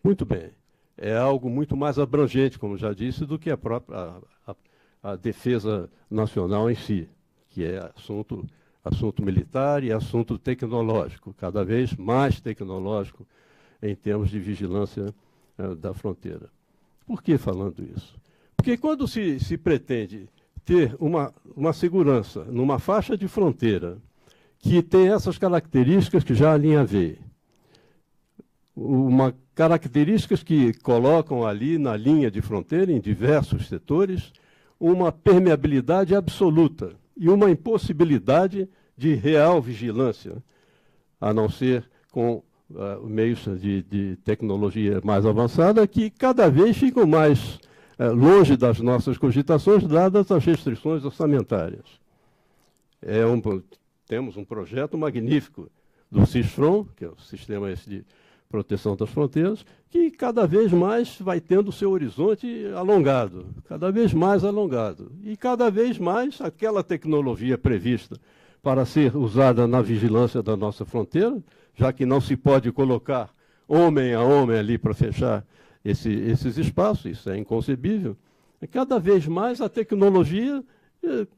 Muito bem. É algo muito mais abrangente, como já disse, do que a própria a defesa nacional em si, que é assunto militar e assunto tecnológico, cada vez mais tecnológico em termos de vigilância da fronteira. Por que falando isso? Porque quando se pretende ter uma segurança numa faixa de fronteira que tem essas características que já alinhavei, características que colocam ali na linha de fronteira, em diversos setores, uma permeabilidade absoluta e uma impossibilidade de real vigilância, a não ser com meios de tecnologia mais avançada, que cada vez ficam mais longe das nossas cogitações, dadas as restrições orçamentárias. Temos um projeto magnífico do CISFRON, que é o Sistema de Proteção das Fronteiras, que cada vez mais vai tendo o seu horizonte alongado, cada vez mais alongado. E cada vez mais aquela tecnologia prevista para ser usada na vigilância da nossa fronteira, já que não se pode colocar homem a homem ali para fechar esses espaços, isso é inconcebível. Cada vez mais a tecnologia,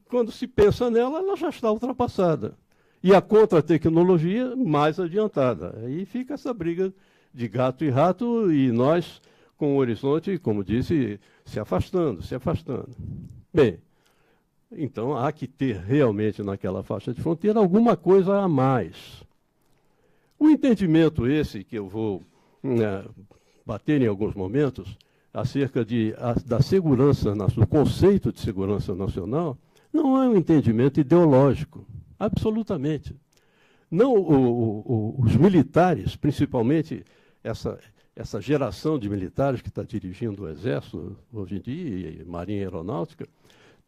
quando se pensa nela, ela já está ultrapassada. E a contra-tecnologia mais adiantada. Aí fica essa briga de gato e rato e nós com o horizonte, como disse, se afastando, se afastando. Bem, então há que ter realmente naquela faixa de fronteira alguma coisa a mais. O entendimento esse que eu vou bater em alguns momentos acerca da segurança, do conceito de segurança nacional, não é um entendimento ideológico, absolutamente. Não, os militares, principalmente essa geração de militares que está dirigindo o Exército hoje em dia, e Marinha Aeronáutica,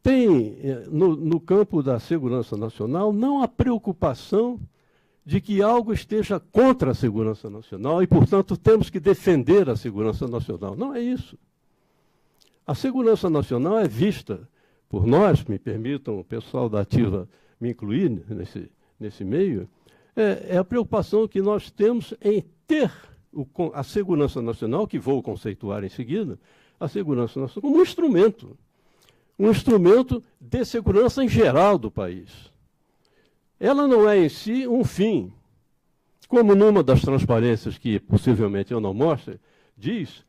tem, no campo da segurança nacional, não a preocupação de que algo esteja contra a segurança nacional e, portanto, temos que defender a segurança nacional. Não é isso. A segurança nacional é vista por nós, me permitam, o pessoal da Ativa me incluir nesse meio, é a preocupação que nós temos em ter a segurança nacional, que vou conceituar em seguida, a segurança nacional como um instrumento de segurança em geral do país. Ela não é em si um fim. Como numa das transparências que possivelmente eu não mostre, diz,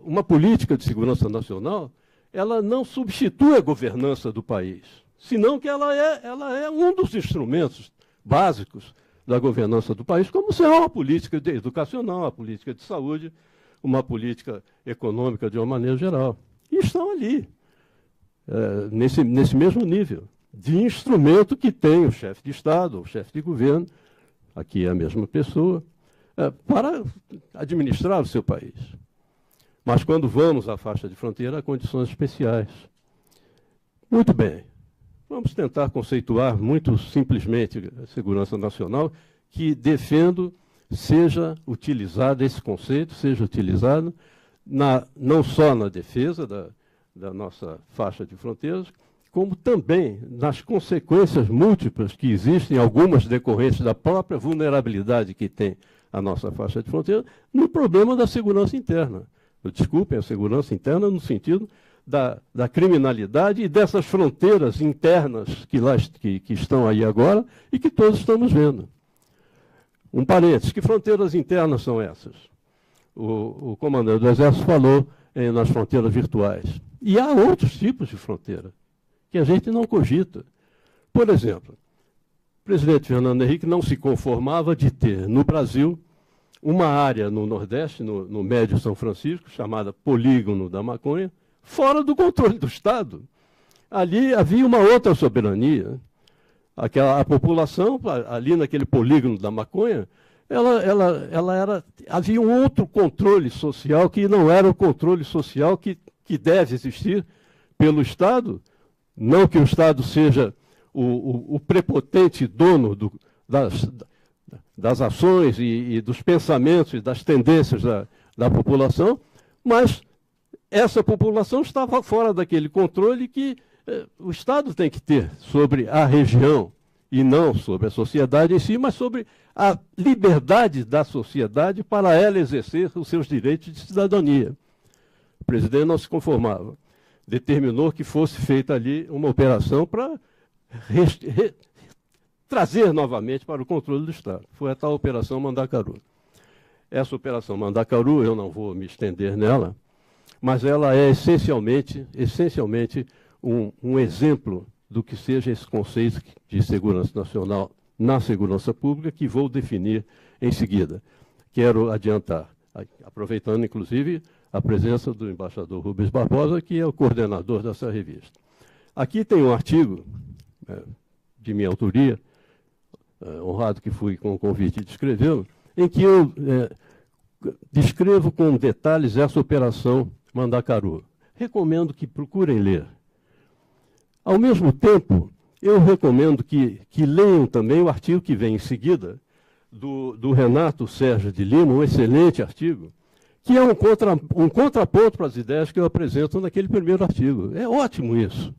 uma política de segurança nacional, ela não substitui a governança do país. senão que ela é um dos instrumentos básicos da governança do país, como se é uma política educacional, uma política de saúde, uma política econômica de uma maneira geral. E estão ali, nesse mesmo nível, de instrumento que tem o chefe de Estado, o chefe de governo, aqui é a mesma pessoa, para administrar o seu país. Mas quando vamos à faixa de fronteira, há condições especiais. Muito bem. Vamos tentar conceituar muito simplesmente a segurança nacional, que defendo seja utilizado, esse conceito seja utilizado não só na defesa da nossa faixa de fronteiras, como também nas consequências múltiplas que existem, algumas decorrentes da própria vulnerabilidade que tem a nossa faixa de fronteira, no problema da segurança interna. Desculpem, a segurança interna no sentido da criminalidade e dessas fronteiras internas que estão aí agora e que todos estamos vendo. Um parênteses, que fronteiras internas são essas? O comandante do Exército falou nas fronteiras virtuais. E há outros tipos de fronteira que a gente não cogita. Por exemplo, o presidente Fernando Henrique não se conformava de ter no Brasil uma área no Nordeste, no Médio São Francisco, chamada Polígono da Maconha, fora do controle do Estado. Ali havia uma outra soberania. A população, ali naquele polígono da maconha, havia um outro controle social que não era o controle social que deve existir pelo Estado. Não que o Estado seja o prepotente dono das ações e dos pensamentos e das tendências da população, mas essa população estava fora daquele controle que o Estado tem que ter sobre a região, e não sobre a sociedade em si, mas sobre a liberdade da sociedade para ela exercer os seus direitos de cidadania. O presidente não se conformava. Determinou que fosse feita ali uma operação para trazer novamente para o controle do Estado. Foi a tal Operação Mandacaru. Essa Operação Mandacaru, eu não vou me estender nela, mas ela é essencialmente um exemplo do que seja esse conceito de segurança nacional na segurança pública, que vou definir em seguida. Quero adiantar, aproveitando inclusive a presença do embaixador Rubens Barbosa, que é o coordenador dessa revista. Aqui tem um artigo de minha autoria, honrado que fui com o convite de escrevê-lo, em que eu descrevo com detalhes essa operação Mandacaru. Recomendo que procurem ler. Ao mesmo tempo, eu recomendo que leiam também o artigo que vem em seguida, do Renato Sérgio de Lima, um excelente artigo, que é um contraponto para as ideias que eu apresento naquele primeiro artigo. É ótimo isso.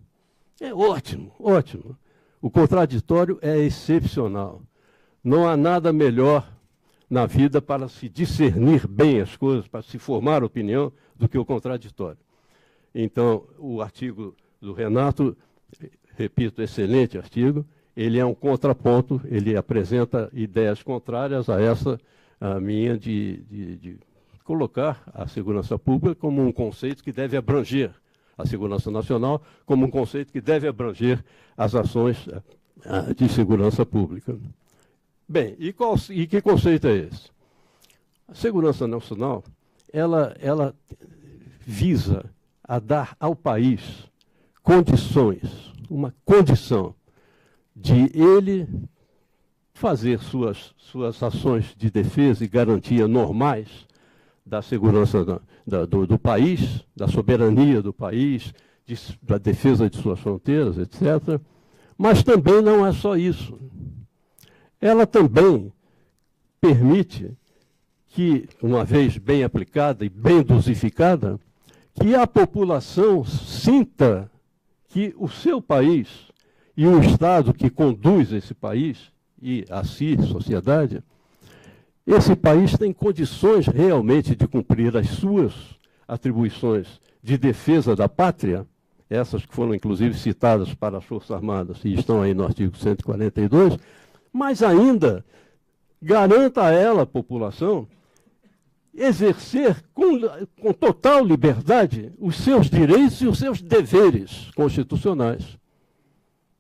É ótimo, ótimo. O contraditório é excepcional. Não há nada melhor na vida para se discernir bem as coisas, para se formar opinião, do que o contraditório. Então, o artigo do Renato, repito, excelente artigo, ele é um contraponto, ele apresenta ideias contrárias a essa a minha de colocar a segurança pública como um conceito que deve abranger a segurança nacional, como um conceito que deve abranger as ações de segurança pública. Bem, e que conceito é esse? A segurança nacional, ela visa a dar ao país condições, uma condição de ele fazer suas ações de defesa e garantia normais da segurança do país, da soberania do país, da defesa de suas fronteiras, etc. Mas também não é só isso. Ela também permite que, uma vez bem aplicada e bem dosificada, que a população sinta que o seu país e o Estado que conduz esse país, e a si, sociedade, esse país tem condições realmente de cumprir as suas atribuições de defesa da pátria, essas que foram inclusive citadas para as Forças Armadas e estão aí no artigo 142, mas ainda garanta a ela, a população, exercer com total liberdade os seus direitos e os seus deveres constitucionais.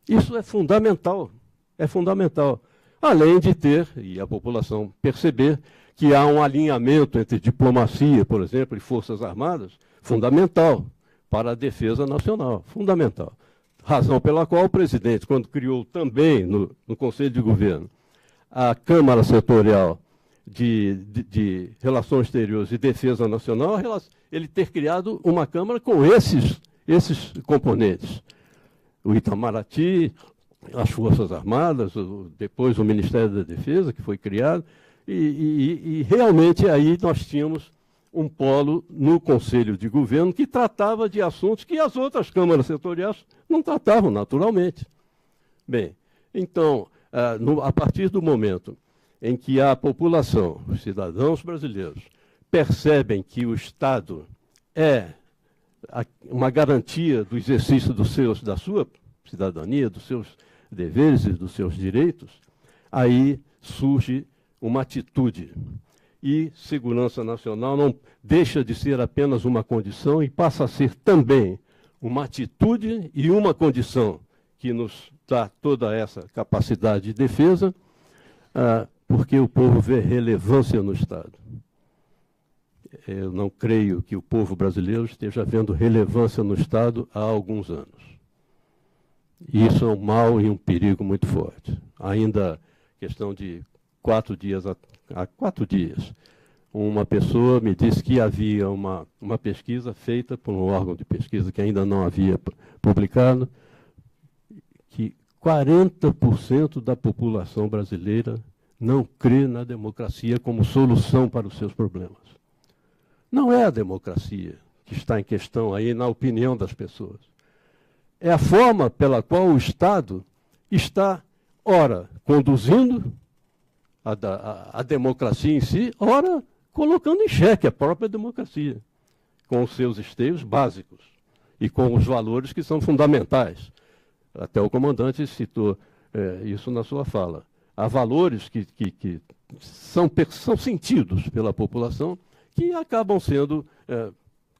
Isso é fundamental, é fundamental. Além de ter, e a população perceber, que há um alinhamento entre diplomacia, por exemplo, e Forças Armadas, fundamental para a defesa nacional, fundamental. Razão pela qual o presidente, quando criou também no Conselho de Governo a Câmara Setorial de Relações Exteriores e Defesa Nacional, ele ter criado uma Câmara com esses componentes. O Itamaraty, as Forças Armadas, depois o Ministério da Defesa, que foi criado, e realmente aí nós tínhamos um polo no Conselho de Governo que tratava de assuntos que as outras câmaras setoriais não tratavam naturalmente. Bem, então, a partir do momento em que a população, os cidadãos brasileiros, percebem que o Estado é uma garantia do exercício da sua cidadania, dos seus deveres e dos seus direitos, aí surge uma atitude. E segurança nacional não deixa de ser apenas uma condição e passa a ser também uma atitude e uma condição que nos dá toda essa capacidade de defesa, porque o povo vê relevância no Estado. Eu não creio que o povo brasileiro esteja vendo relevância no Estado há alguns anos. E isso é um mal e um perigo muito forte. Ainda questão de 4 dias, há 4 dias, uma pessoa me disse que havia uma pesquisa feita por um órgão de pesquisa que ainda não havia publicado, que 40% da população brasileira não crê na democracia como solução para os seus problemas. Não é a democracia que está em questão aí, na opinião das pessoas. É a forma pela qual o Estado está, ora, conduzindo a democracia em si, ora, colocando em xeque a própria democracia, com os seus esteios básicos e com os valores que são fundamentais. Até o comandante citou isso na sua fala. Há valores que são sentidos pela população que acabam sendo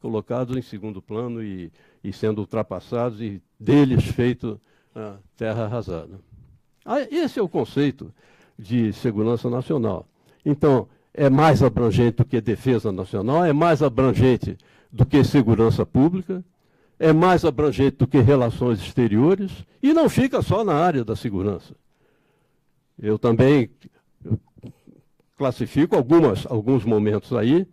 colocados em segundo plano e sendo ultrapassados e deles feito terra arrasada. Esse é o conceito de segurança nacional. Então, é mais abrangente do que defesa nacional, é mais abrangente do que segurança pública, é mais abrangente do que relações exteriores e não fica só na área da segurança. Eu também classifico alguns momentos aí,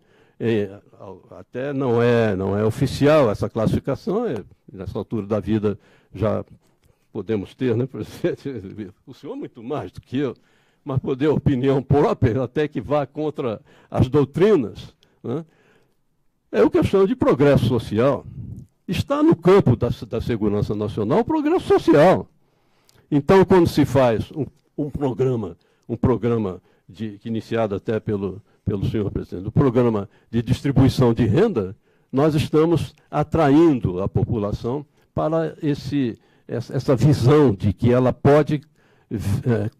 até não é oficial essa classificação, nessa altura da vida já podemos ter, né, presidente? O senhor muito mais do que eu, mas poder opinião própria, até que vá contra as doutrinas, né? É o que eu chamo de progresso social. Está no campo da segurança nacional o progresso social. Então, quando se faz um programa iniciado até pelo senhor presidente, um programa de distribuição de renda, nós estamos atraindo a população para essa visão de que ela pode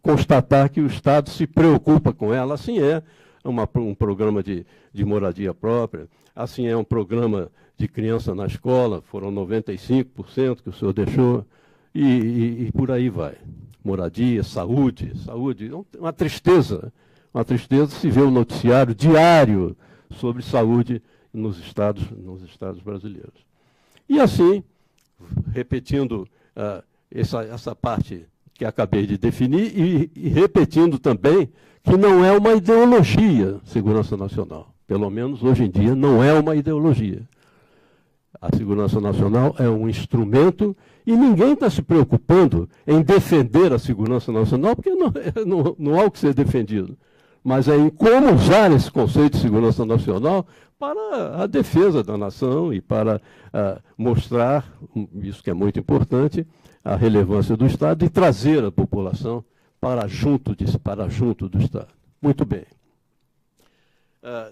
constatar que o Estado se preocupa com ela. Assim é um programa de moradia própria, assim é um programa de criança na escola, foram 95% que o senhor deixou, e por aí vai. Moradia, saúde, uma tristeza se vê o noticiário diário sobre saúde nos estados brasileiros. E assim, repetindo essa parte que acabei de definir e repetindo também que não é uma ideologia segurança nacional. Pelo menos hoje em dia não é uma ideologia. A segurança nacional é um instrumento e ninguém está se preocupando em defender a segurança nacional, porque não há o que ser defendido. Mas é em como usar esse conceito de segurança nacional para a defesa da nação e para mostrar, isso que é muito importante, a relevância do Estado e trazer a população para junto do Estado. Muito bem.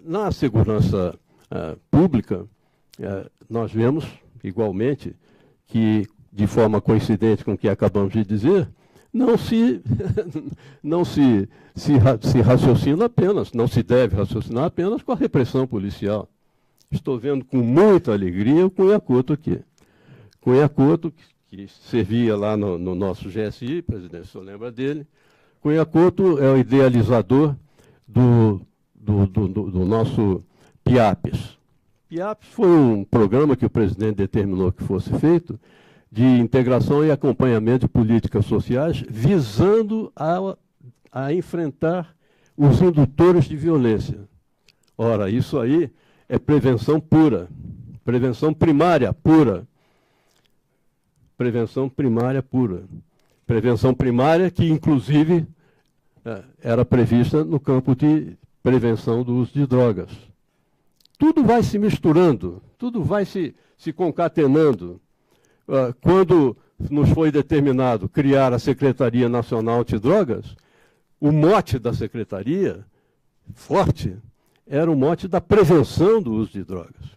Na segurança pública, nós vemos, igualmente, que, de forma coincidente com o que acabamos de dizer, não se raciocina apenas, não se deve raciocinar apenas com a repressão policial. Estou vendo com muita alegria o Cunha Couto aqui. Cunha Couto, que servia lá no nosso GSI, presidente, o senhor lembra dele. Cunha Couto é o idealizador do nosso PIAPES. PIAPES foi um programa que o presidente determinou que fosse feito de integração e acompanhamento de políticas sociais, visando a enfrentar os indutores de violência. Ora, isso aí é prevenção pura, prevenção primária pura. Prevenção primária pura. Prevenção primária que, inclusive, era prevista no campo de prevenção do uso de drogas. Tudo vai se misturando, tudo vai se concatenando. Quando nos foi determinado criar a Secretaria Nacional Antidrogas, o mote da secretaria, forte, era o mote da prevenção do uso de drogas.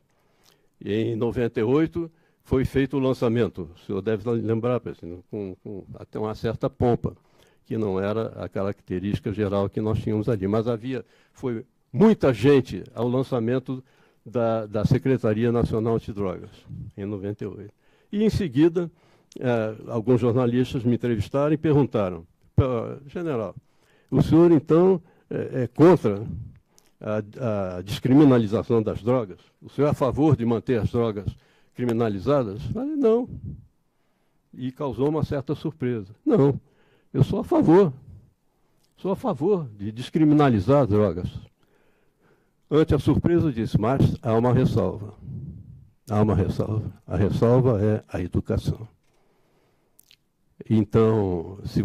E em 98 foi feito o lançamento, o senhor deve lembrar, presidente, com até uma certa pompa, que não era a característica geral que nós tínhamos ali, mas foi muita gente ao lançamento da Secretaria Nacional Antidrogas, em 98. E, em seguida, alguns jornalistas me entrevistaram e perguntaram, general, o senhor, então, é contra a descriminalização das drogas? O senhor é a favor de manter as drogas criminalizadas? Eu falei, não. E causou uma certa surpresa. Não, eu sou a favor. Sou a favor de descriminalizar as drogas. Ante a surpresa, disse, mas há uma ressalva. Há uma ressalva. A ressalva é a educação. Então, se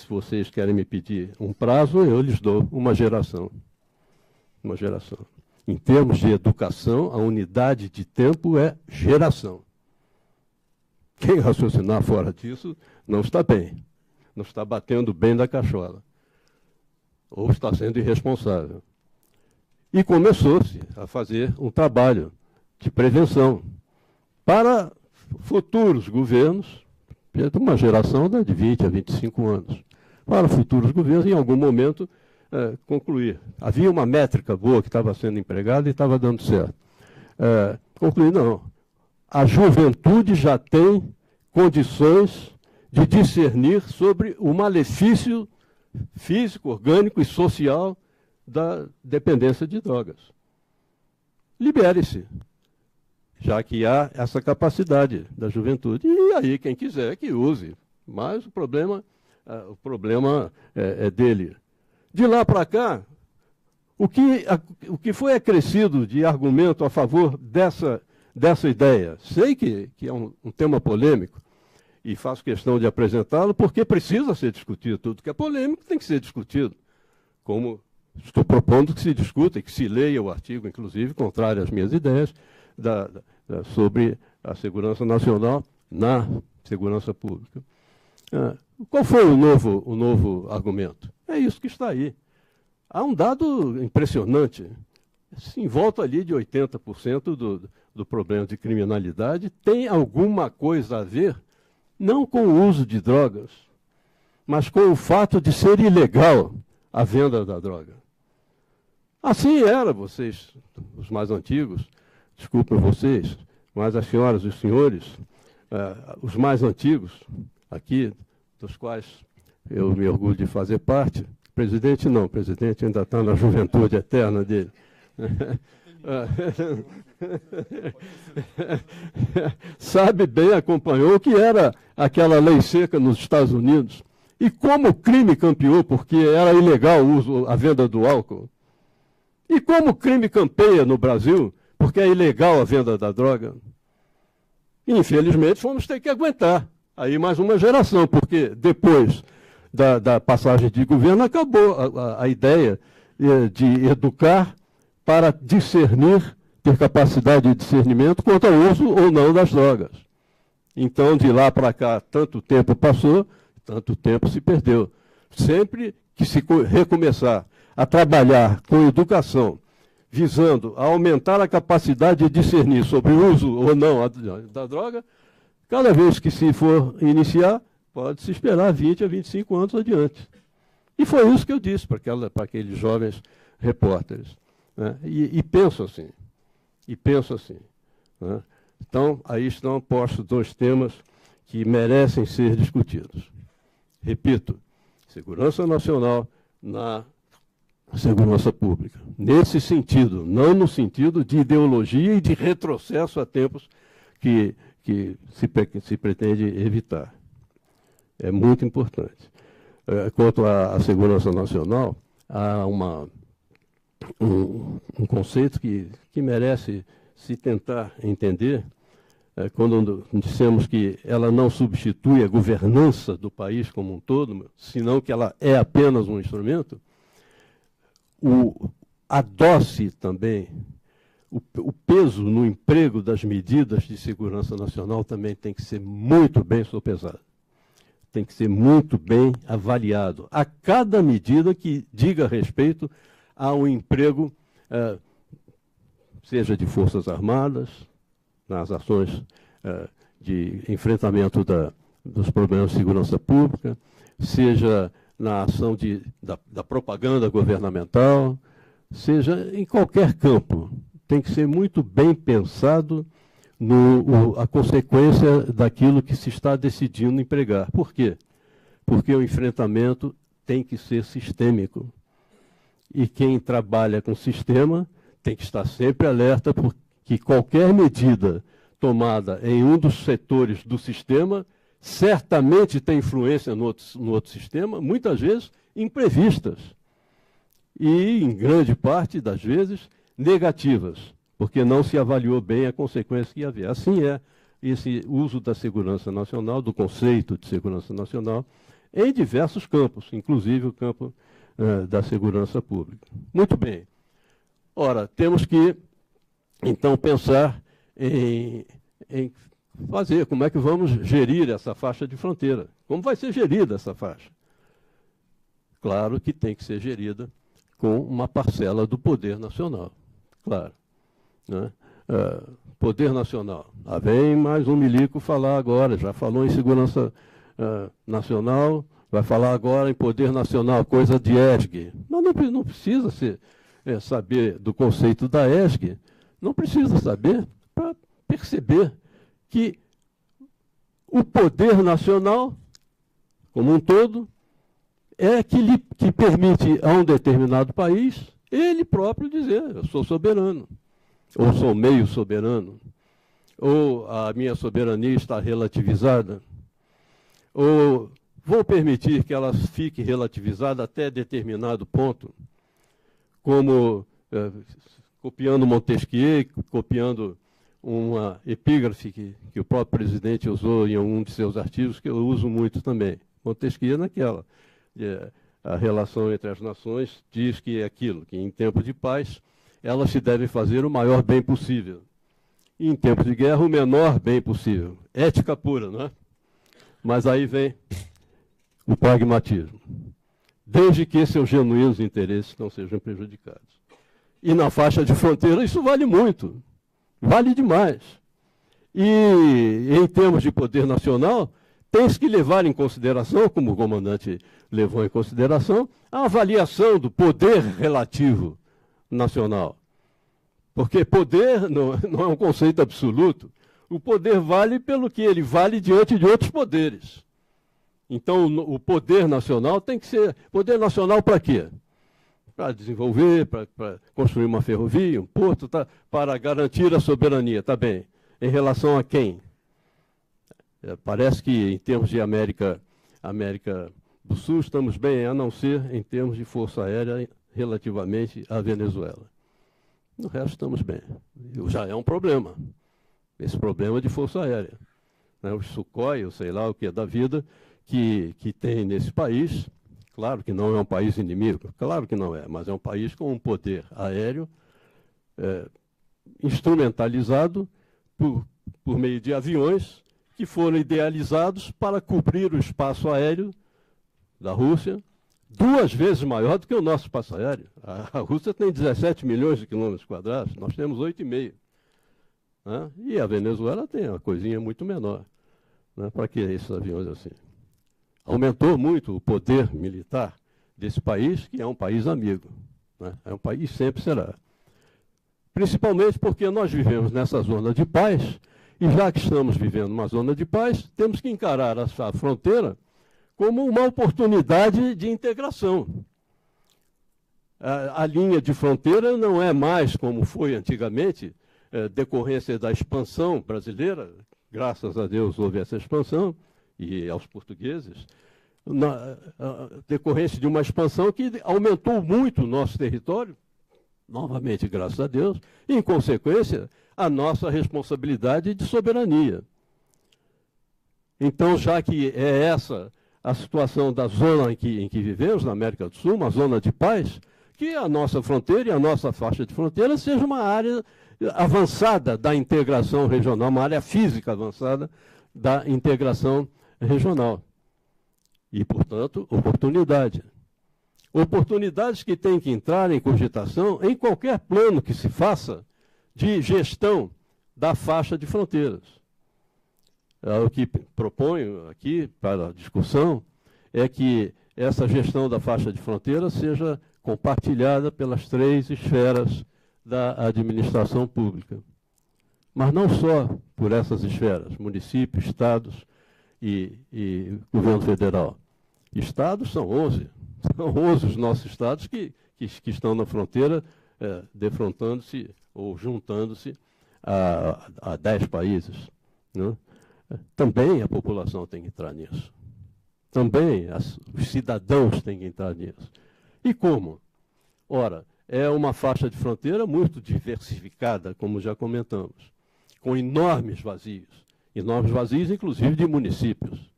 vocês querem me pedir um prazo, eu lhes dou uma geração. Uma geração. Em termos de educação, a unidade de tempo é geração. Quem raciocinar fora disso não está bem. Não está batendo bem da cachola. Ou está sendo irresponsável. E começou-se a fazer um trabalho de prevenção para futuros governos, de uma geração de 20 a 25 anos, para futuros governos, em algum momento, concluir. Havia uma métrica boa que estava sendo empregada e estava dando certo. Concluir, não. A juventude já tem condições de discernir sobre o malefício físico, orgânico e social da dependência de drogas. Libere-se, já que há essa capacidade da juventude. E aí, quem quiser, que use. Mas o problema é dele. De lá para cá, o que foi acrescido de argumento a favor dessa ideia? Sei que é um tema polêmico, e faço questão de apresentá-lo, porque precisa ser discutido. Tudo que é polêmico tem que ser discutido. Como estou propondo que se discuta e que se leia o artigo, inclusive, contrário às minhas ideias, sobre a segurança nacional na segurança pública. Qual foi o novo argumento? É isso que está aí. Há um dado impressionante. Em volta ali de 80% do problema de criminalidade tem alguma coisa a ver, não com o uso de drogas, mas com o fato de ser ilegal a venda da droga. Assim era, vocês, os mais antigos, desculpem vocês, mas as senhoras e os senhores, os mais antigos aqui, dos quais eu me orgulho de fazer parte, presidente não, o presidente ainda está na juventude eterna dele. Sabe bem, acompanhou o que era aquela lei seca nos Estados Unidos. E como o crime campeou, porque era ilegal a venda do álcool. E como o crime campeia no Brasil, porque é ilegal a venda da droga. Infelizmente, vamos ter que aguentar aí mais uma geração, porque depois da passagem de governo acabou a ideia de educar para discernir, ter capacidade de discernimento quanto ao uso ou não das drogas. Então, de lá para cá, tanto tempo passou, tanto tempo se perdeu. Sempre que se recomeçar a trabalhar com educação, visando a aumentar a capacidade de discernir sobre o uso ou não da droga, cada vez que se for iniciar, pode-se esperar 20 a 25 anos adiante. E foi isso que eu disse para aqueles jovens repórteres. Né? E penso assim. Né? Então, aí estão postos dois temas que merecem ser discutidos. Repito, segurança nacional na segurança pública. Nesse sentido, não no sentido de ideologia e de retrocesso a tempos que se pretende evitar. É muito importante. Quanto à segurança nacional, há um conceito que merece se tentar entender, quando dissemos que ela não substitui a governança do país como um todo, senão que ela é apenas um instrumento. A dose também, o peso no emprego das medidas de segurança nacional também tem que ser muito bem sopesado. Tem que ser muito bem avaliado. A cada medida que diga respeito ao emprego, seja de Forças Armadas, nas ações de enfrentamento dos problemas de segurança pública, seja na ação da propaganda governamental, seja em qualquer campo. Tem que ser muito bem pensado a consequência daquilo que se está decidindo empregar. Por quê? Porque o enfrentamento tem que ser sistêmico. E quem trabalha com sistema tem que estar sempre alerta, porque qualquer medida tomada em um dos setores do sistema certamente tem influência no outro sistema, muitas vezes imprevistas. E, em grande parte das vezes, negativas, porque não se avaliou bem a consequência que ia haver. Assim é esse uso da segurança nacional, do conceito de segurança nacional, em diversos campos, inclusive o campo da segurança pública. Muito bem. Ora, temos que, então, pensar em fazer, como é que vamos gerir essa faixa de fronteira? Como vai ser gerida essa faixa? Claro que tem que ser gerida com uma parcela do poder nacional, claro. Né? Poder nacional. Vem mais um milico falar agora, já falou em segurança nacional, vai falar agora em poder nacional, coisa de ESG. Mas não precisa saber do conceito da ESG, não precisa saber para perceber que o poder nacional, como um todo, é que permite a um determinado país ele próprio dizer: eu sou soberano, ou sou meio soberano, ou a minha soberania está relativizada, ou vou permitir que ela fique relativizada até determinado ponto, como copiando Montesquieu, copiando uma epígrafe que o próprio presidente usou em algum de seus artigos, que eu uso muito também. Montesquieu naquela. A relação entre as nações diz que é aquilo, que em tempo de paz elas se devem fazer o maior bem possível. E em tempo de guerra, o menor bem possível. Ética pura, não é? Mas aí vem o pragmatismo. Desde que seus genuínos interesses não sejam prejudicados. E na faixa de fronteira isso vale muito. Vale demais. E em termos de poder nacional, tem-se que levar em consideração, como o comandante levou em consideração, a avaliação do poder relativo nacional. Porque poder não é um conceito absoluto. O poder vale pelo que ele vale diante de outros poderes. Então, o poder nacional tem que ser... Poder nacional para quê? Para desenvolver, para construir uma ferrovia, um porto, para garantir a soberania, está bem. Em relação a quem? Parece que, em termos de América do Sul, estamos bem, a não ser em termos de força aérea relativamente à Venezuela. No resto, estamos bem. Já é um problema, esse problema de força aérea. Né? O Sukhoi, eu sei lá o que é da vida, que tem nesse país, claro que não é um país inimigo, claro que não é, mas é um país com um poder aéreo instrumentalizado por meio de aviões que foram idealizados para cobrir o espaço aéreo da Rússia, 2 vezes maior do que o nosso espaço aéreo. A Rússia tem 17 milhões de quilômetros quadrados, nós temos 8,5. Né? E a Venezuela tem uma coisinha muito menor. Né? Para que esses aviões assim? Aumentou muito o poder militar desse país, que é um país amigo. Né? É um país, sempre será. Principalmente porque nós vivemos nessa zona de paz, E já que estamos vivendo uma zona de paz, temos que encarar a fronteira como uma oportunidade de integração. A linha de fronteira não é mais como foi antigamente, decorrência da expansão brasileira, graças a Deus houve essa expansão, e aos portugueses, decorrência de uma expansão que aumentou muito o nosso território, novamente graças a Deus, e, em consequência, a nossa responsabilidade de soberania. Então, já que é essa a situação da zona em que vivemos, na América do Sul, uma zona de paz, que a nossa fronteira e a nossa faixa de fronteira seja uma área avançada da integração regional, uma área física avançada da integração regional. E, portanto, oportunidade. Oportunidades que têm que entrar em cogitação em qualquer plano que se faça de gestão da faixa de fronteiras. O que proponho aqui para a discussão é que essa gestão da faixa de fronteira seja compartilhada pelas 3 esferas da administração pública. Mas não só por essas esferas, municípios, estados e governo federal. Estados são 11. São 11 os nossos estados que estão na fronteira, defrontando-se ou juntando-se a 10 países. Né? Também a população tem que entrar nisso. Também os cidadãos têm que entrar nisso. E como? Ora, é uma faixa de fronteira muito diversificada, como já comentamos, com enormes vazios, inclusive de municípios.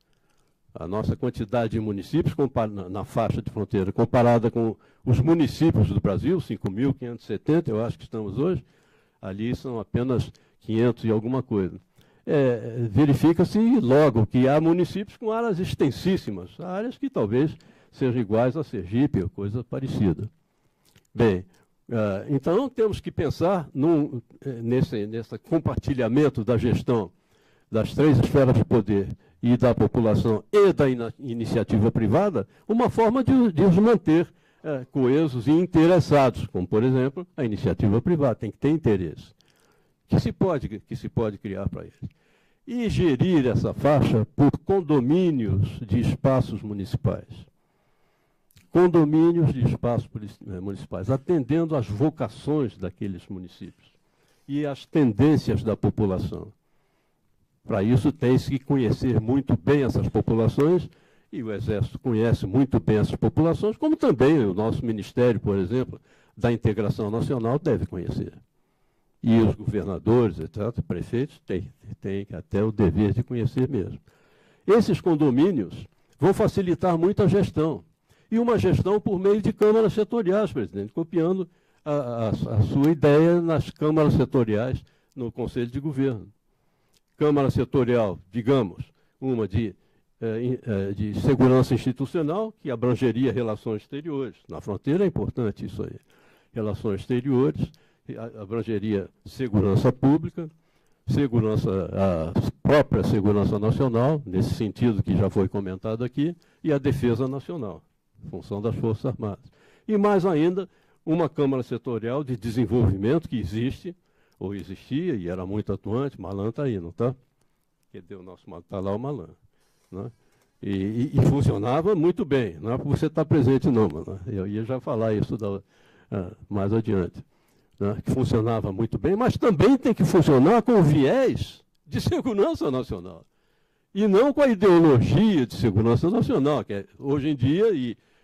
A nossa quantidade de municípios na faixa de fronteira, comparada com os municípios do Brasil, 5.570, eu acho que estamos hoje, ali são apenas 500 e alguma coisa. Verifica-se logo que há municípios com áreas extensíssimas, áreas que talvez sejam iguais a Sergipe ou coisa parecida. Bem, então temos que pensar nesse compartilhamento da gestão das 3 esferas de poder e da população e da iniciativa privada, uma forma de os manter coesos e interessados, como, por exemplo, a iniciativa privada tem que ter interesse. Que se pode criar para eles. E gerir essa faixa por condomínios de espaços municipais. Condomínios de espaços municipais, atendendo às vocações daqueles municípios e às tendências da população. Para isso, tem-se que conhecer muito bem essas populações, e o Exército conhece muito bem essas populações, como também o nosso Ministério, por exemplo, da Integração Nacional deve conhecer. E os governadores, etc., prefeitos, têm até o dever de conhecer mesmo. Esses condomínios vão facilitar muito a gestão. E uma gestão por meio de câmaras setoriais, presidente, copiando a sua ideia nas câmaras setoriais no Conselho de Governo. Câmara setorial, digamos, uma de segurança institucional, que abrangeria relações exteriores. Na fronteira é importante isso aí. Relações exteriores, abrangeria segurança pública, a própria segurança nacional, nesse sentido que já foi comentado aqui, e a defesa nacional, função das Forças Armadas. E mais ainda, uma Câmara Setorial de Desenvolvimento que existe, ou existia, e era muito atuante. Malan está aí, não está? Cadê o nosso Malan? Está lá o Malan. Né? E funcionava muito bem. Não é porque você está presente, não, Malan. Eu ia já falar isso mais adiante. Né? Que funcionava muito bem, mas também tem que funcionar com viés de segurança nacional. E não com a ideologia de segurança nacional, que hoje em dia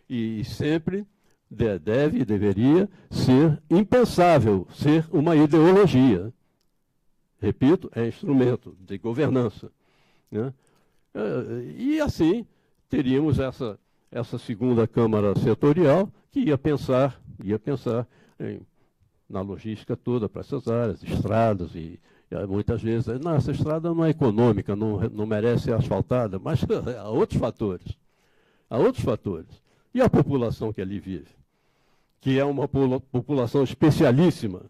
e sempre deve e deveria ser impensável ser uma ideologia. Repito, é instrumento de governança. Né? E assim teríamos essa segunda Câmara Setorial que ia pensar na logística toda para essas áreas, estradas e muitas vezes, essa estrada não é econômica, não merece ser asfaltada, mas há outros fatores. Há outros fatores. E a população que ali vive? Que é uma população especialíssima,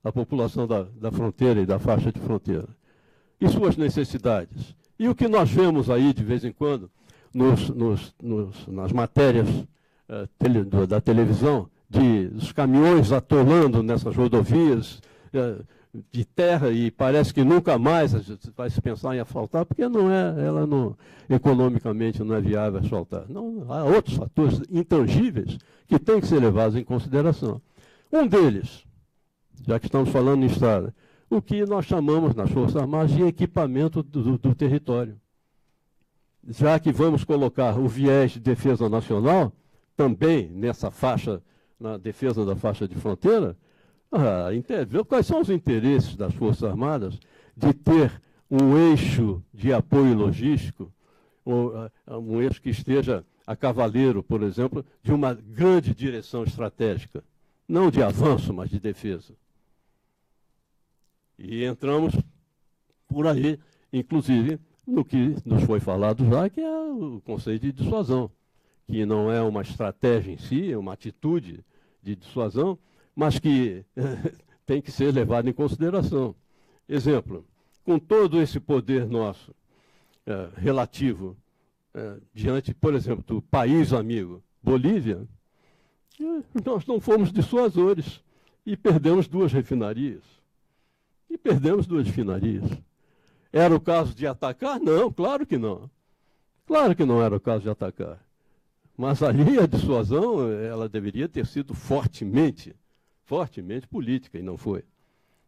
a população da fronteira e da faixa de fronteira. E suas necessidades. E o que nós vemos aí, de vez em quando, nas matérias da televisão, dos caminhões atolando nessas rodovias, de terra e parece que nunca mais a gente vai se pensar em asfaltar, porque não é, ela não, economicamente não é viável asfaltar. Não, há outros fatores intangíveis que têm que ser levados em consideração. Um deles, já que estamos falando em estrada, o que nós chamamos nas Forças Armadas de equipamento do território. Já que vamos colocar o viés de defesa nacional, também nessa faixa, na defesa da faixa de fronteira, quais são os interesses das Forças Armadas de ter um eixo de apoio logístico, ou um eixo que esteja a cavaleiro, por exemplo, de uma grande direção estratégica, não de avanço, mas de defesa. E entramos por aí, inclusive, no que nos foi falado já, que é o conceito de dissuasão, que não é uma estratégia em si, é uma atitude de dissuasão, mas que tem que ser levado em consideração. Exemplo, com todo esse poder nosso relativo diante, por exemplo, do país amigo, Bolívia, nós não fomos dissuasores e perdemos 2 refinarias. Era o caso de atacar? Não, claro que não. Claro que não era o caso de atacar. Mas ali a dissuasão, ela deveria ter sido fortemente política, e não foi.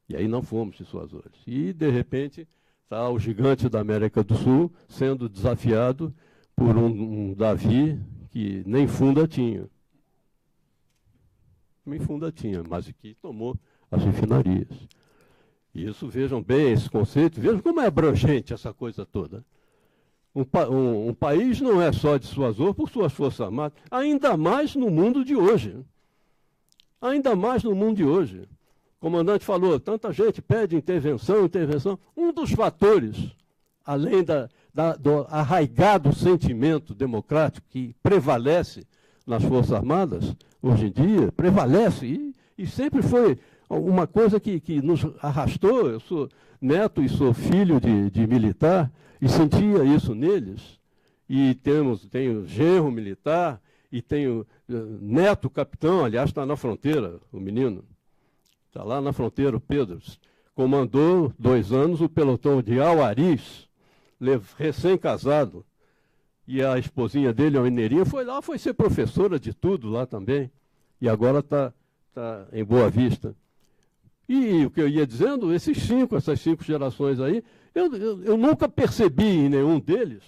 E aí não fomos dissuasores. E, de repente, está o gigante da América do Sul sendo desafiado por um Davi que nem funda tinha. Nem funda tinha, mas que tomou as refinarias. Isso, vejam bem esse conceito, vejam como é abrangente essa coisa toda. Um país não é só dissuasor por suas forças armadas, ainda mais no mundo de hoje. Ainda mais no mundo de hoje. O comandante falou, tanta gente pede intervenção. Um dos fatores, além do arraigado sentimento democrático que prevalece nas Forças Armadas, hoje em dia, prevalece, e sempre foi uma coisa que nos arrastou. Eu sou neto e sou filho de militar, e sentia isso neles. E tenho genro militar, e tenho neto capitão, aliás, está na fronteira, o menino. Está lá na fronteira, o Pedro. Comandou 2 anos o pelotão de Auaris, recém-casado. E a esposinha dele, a Mineirinha, foi ser professora de tudo lá também. E agora está em Boa Vista. E o que eu ia dizendo, essas 5 gerações aí, eu nunca percebi em nenhum deles,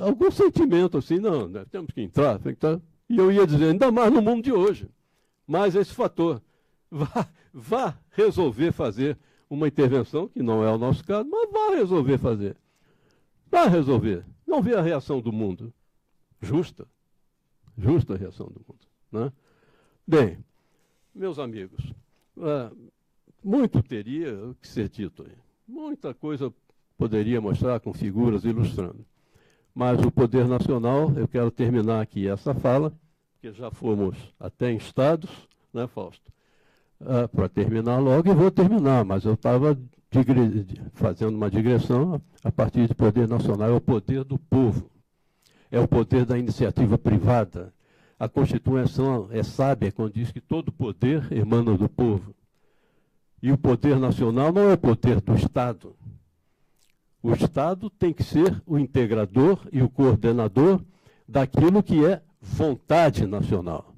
algum sentimento assim, não, né, temos que entrar. E eu ia dizer, ainda mais no mundo de hoje. Mas esse fator, vá resolver fazer uma intervenção, que não é o nosso caso, mas vá resolver fazer. Vá resolver. Não vê a reação do mundo. Justa a reação do mundo. Né? Bem, meus amigos, muito teria que ser dito aí. Muita coisa poderia mostrar com figuras ilustrando. Mas o poder nacional, eu quero terminar aqui essa fala, porque já fomos até em estados, né, Fausto? Para terminar logo, e vou terminar, mas eu estava fazendo uma digressão a partir do poder nacional, é o poder do povo, é o poder da iniciativa privada. A Constituição é sábia quando diz que todo poder emana do povo. E o poder nacional não é o poder do Estado. O Estado tem que ser o integrador e o coordenador daquilo que é vontade nacional.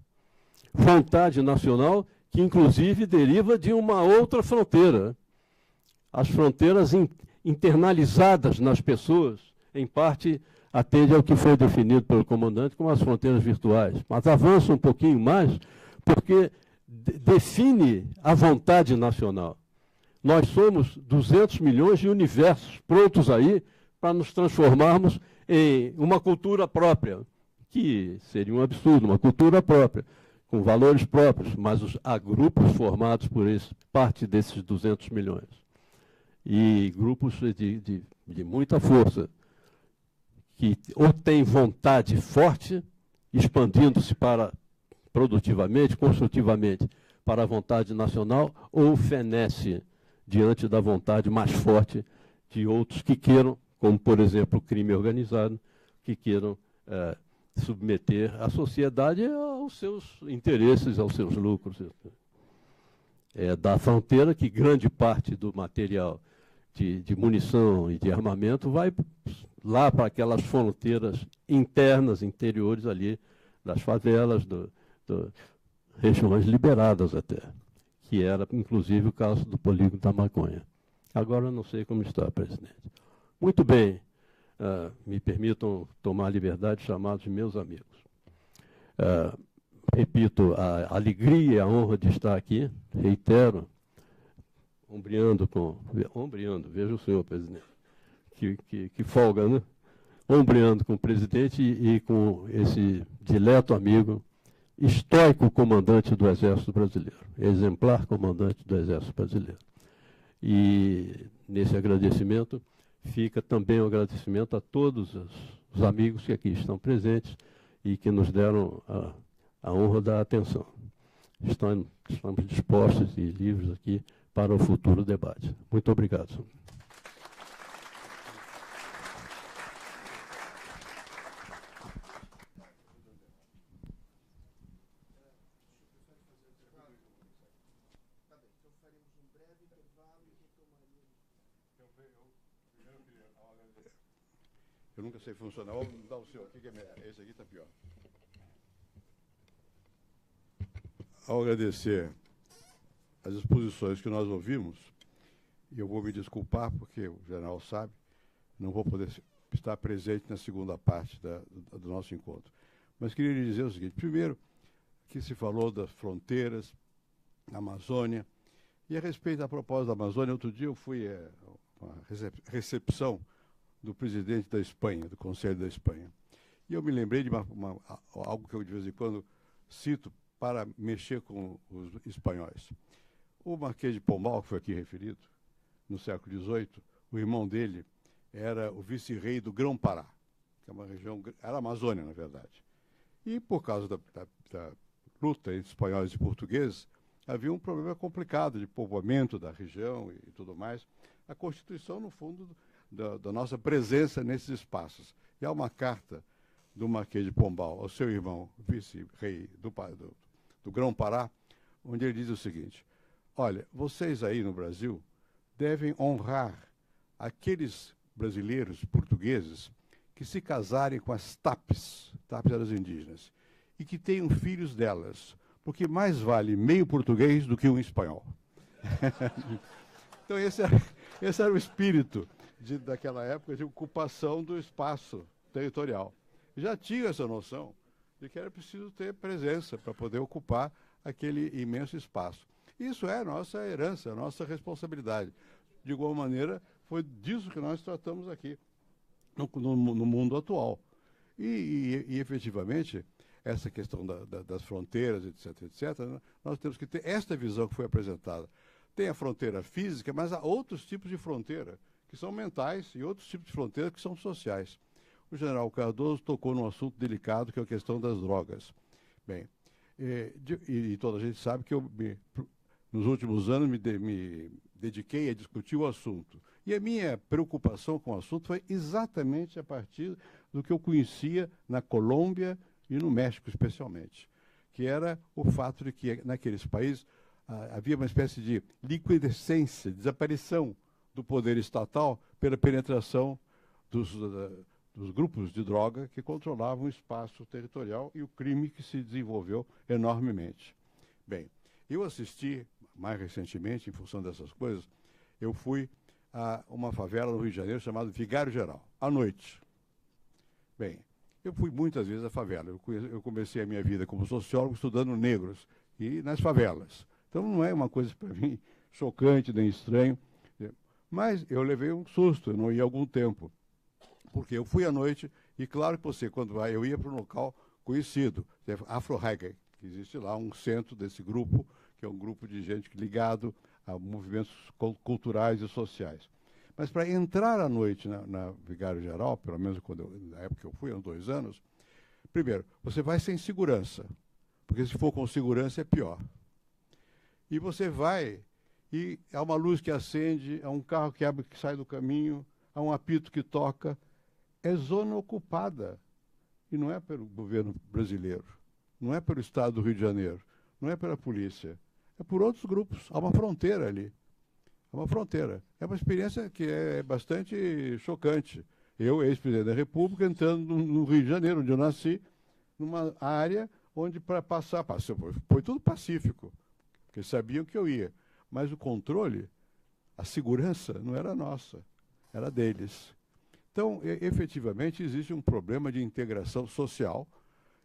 Vontade nacional que, inclusive, deriva de uma outra fronteira. As fronteiras internalizadas nas pessoas, em parte, atende ao que foi definido pelo comandante como as fronteiras virtuais. Mas avança um pouquinho mais, porque define a vontade nacional. Nós somos 200 milhões de universos prontos aí para nos transformarmos em uma cultura própria, que seria um absurdo, uma cultura própria, com valores próprios, mas há grupos formados por parte desses 200 milhões. E grupos de muita força, que ou tem vontade forte, expandindo-se produtivamente, construtivamente, para a vontade nacional, ou fenece diante da vontade mais forte de outros que queiram, como, por exemplo, o crime organizado, que queiram submeter a sociedade aos seus interesses, aos seus lucros. da fronteira, que grande parte do material de munição e de armamento vai lá para aquelas fronteiras internas, interiores ali, das favelas, regiões liberadas até, que era, inclusive, o caso do polígono da maconha. Agora eu não sei como está, presidente. Muito bem, me permitam tomar a liberdade de chamar de meus amigos. Repito, a alegria e a honra de estar aqui, reitero, ombreando, veja o senhor, presidente, que folga, né? Ombreando com o presidente e com esse dileto amigo, estoico comandante do Exército Brasileiro, exemplar comandante do Exército Brasileiro. E nesse agradecimento fica também o agradecimento a todos os amigos que aqui estão presentes e que nos deram a honra da atenção. Estamos dispostos e livres aqui para o futuro debate. Muito obrigado, senhor. Eu nunca sei funcionar. Vamos dar o seu aqui, que é melhor. Esse aqui está pior. Ao agradecer as exposições que nós ouvimos, e eu vou me desculpar, porque o general sabe, não vou poder estar presente na segunda parte do nosso encontro. Mas queria lhe dizer o seguinte: primeiro, que se falou das fronteiras, da Amazônia, e a respeito da propósito da Amazônia, outro dia eu fui a uma recepção do presidente da Espanha, do Conselho da Espanha. E eu me lembrei de algo que eu de vez em quando cito para mexer com os espanhóis. O Marquês de Pombal, que foi aqui referido, no século XVIII, o irmão dele era o vice-rei do Grão-Pará, que é uma região, era a Amazônia, na verdade. E por causa da luta entre espanhóis e portugueses, havia um problema complicado de povoamento da região e tudo mais. A Constituição, no fundo, da nossa presença nesses espaços. E há uma carta do Marquês de Pombal ao seu irmão, vice-rei do Grão-Pará, onde ele diz o seguinte: olha, vocês aí no Brasil devem honrar aqueles brasileiros, portugueses, que se casarem com as TAPs eram as indígenas, e que tenham filhos delas, porque mais vale meio português do que um espanhol. Então esse era o espírito daquela época de ocupação do espaço territorial. Já tinha essa noção de que era preciso ter presença para poder ocupar aquele imenso espaço. Isso é a nossa herança, a nossa responsabilidade. De igual maneira, foi disso que nós tratamos aqui, no mundo atual. E efetivamente, essa questão das fronteiras, etc., nós temos que ter esta visão que foi apresentada. Tem a fronteira física, mas há outros tipos de fronteira, que são mentais, e outros tipos de fronteira que são sociais. O general Cardoso tocou num assunto delicado, que é a questão das drogas. Bem, e toda a gente sabe que nos últimos anos me dediquei a discutir o assunto. E a minha preocupação com o assunto foi exatamente a partir do que eu conhecia na Colômbia e no México, especialmente, que era o fato de que naqueles países havia uma espécie de liquidescência, desaparição do poder estatal pela penetração dos grupos de droga que controlavam o espaço territorial e o crime que se desenvolveu enormemente. Bem, eu assisti, mais recentemente, em função dessas coisas, eu fui a uma favela no Rio de Janeiro chamada Vigário Geral, à noite. Bem, eu fui muitas vezes à favela. Eu comecei a minha vida como sociólogo estudando negros e nas favelas. Então não é uma coisa para mim chocante nem estranho, mas eu levei um susto, eu não ia há algum tempo. Porque eu fui à noite, e claro que você, quando vai, eu ia para um local conhecido, Afro-Reggae, que existe lá um centro desse grupo, que é um grupo de gente ligado a movimentos culturais e sociais. Mas para entrar à noite na Vigário Geral, pelo menos na época que eu fui, há 2 anos, primeiro, você vai sem segurança, porque se for com segurança é pior. E você vai, e há uma luz que acende, há um carro que abre, que sai do caminho, há um apito que toca. É zona ocupada. E não é pelo governo brasileiro, não é pelo Estado do Rio de Janeiro, não é pela polícia. é por outros grupos. Há uma fronteira ali. É uma fronteira. É uma experiência que é bastante chocante. Eu, ex-presidente da República, entrando no Rio de Janeiro, onde eu nasci, numa área onde para passar, foi tudo pacífico, porque sabiam que eu ia. Mas o controle, a segurança, não era nossa, era deles. Então, efetivamente, existe um problema de integração social,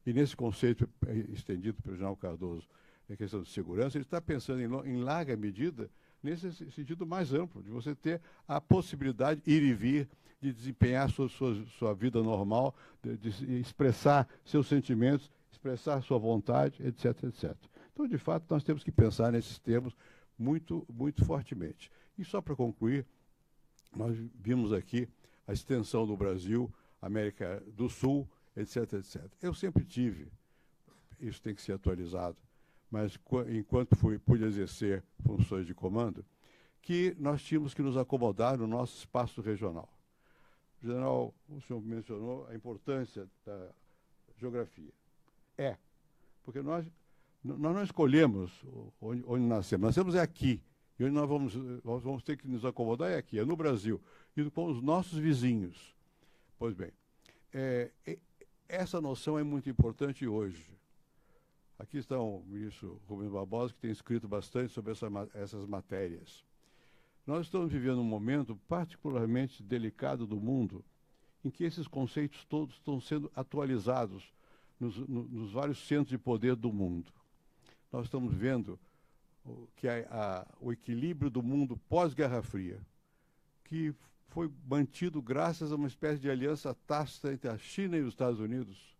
e nesse conceito estendido pelo general Cardoso, a questão de segurança, ele está pensando em larga medida nesse sentido mais amplo, de você ter a possibilidade de ir e vir, de desempenhar sua vida normal, de expressar seus sentimentos, expressar sua vontade, etc, etc. Então, de fato, nós temos que pensar nesses termos muito, muito fortemente. E só para concluir, nós vimos aqui a extensão do Brasil, América do Sul, etc, etc. Eu sempre tive, isso tem que ser atualizado, mas enquanto pude exercer funções de comando, que nós tínhamos que nos acomodar no nosso espaço regional. General, o senhor mencionou a importância da geografia. Porque nós não escolhemos onde nascemos. Nascemos é aqui. E onde nós vamos ter que nos acomodar é aqui, é no Brasil. E com os nossos vizinhos. Pois bem, essa noção é muito importante hoje. Aqui está o ministro Rubens Barbosa, que tem escrito bastante sobre essas matérias. Nós estamos vivendo um momento particularmente delicado do mundo, em que esses conceitos todos estão sendo atualizados nos vários centros de poder do mundo. Nós estamos vendo que o equilíbrio do mundo pós-Guerra Fria, que foi mantido graças a uma espécie de aliança tácita entre a China e os Estados Unidos,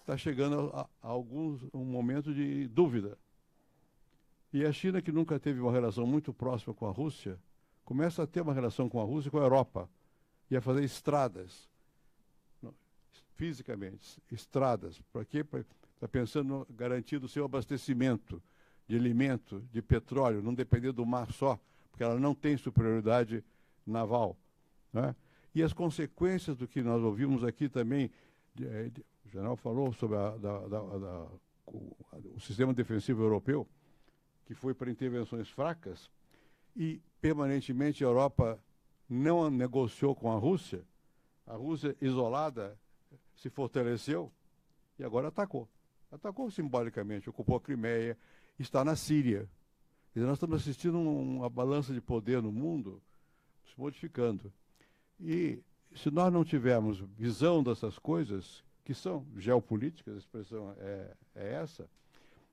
está chegando a um momento de dúvida. E a China, que nunca teve uma relação muito próxima com a Rússia, começa a ter uma relação com a Rússia e com a Europa, e a fazer estradas, fisicamente, estradas. Para quê? Está pensando em garantir o seu abastecimento de alimento, de petróleo, não depender do mar só, porque ela não tem superioridade naval. Né? E as consequências do que nós ouvimos aqui também, o general falou sobre o sistema defensivo europeu, que foi para intervenções fracas, e permanentemente a Europa não negociou com a Rússia isolada se fortaleceu e agora atacou. Atacou simbolicamente, ocupou a Crimeia, está na Síria. E nós estamos assistindo uma balança de poder no mundo se modificando. E se nós não tivermos visão dessas coisas, que são geopolíticas, a expressão é essa,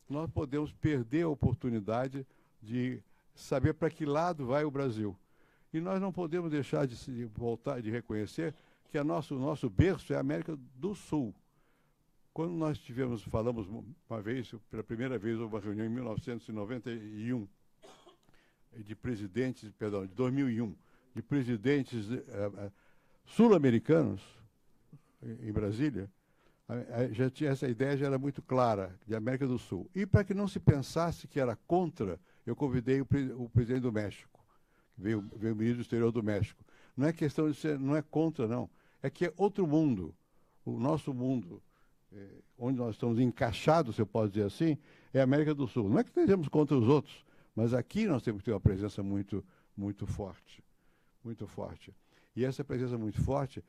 nós podemos perder a oportunidade de saber para que lado vai o Brasil. E nós não podemos deixar de voltar, de reconhecer que o nosso berço é a América do Sul. Quando nós falamos uma vez, pela primeira vez, houve uma reunião em 1991, de 2001, de presidentes sul-americanos, em Brasília, já tinha essa ideia, já era muito clara, de América do Sul. E para que não se pensasse que era contra, eu convidei o presidente do México, veio o ministro do Exterior do México. Não é questão de ser, não é contra, não. É que é outro mundo. O nosso mundo, onde nós estamos encaixados, se eu posso dizer assim, é a América do Sul. Não é que estejamos contra os outros, mas aqui nós temos que ter uma presença muito, muito forte. Muito forte. E essa presença muito forte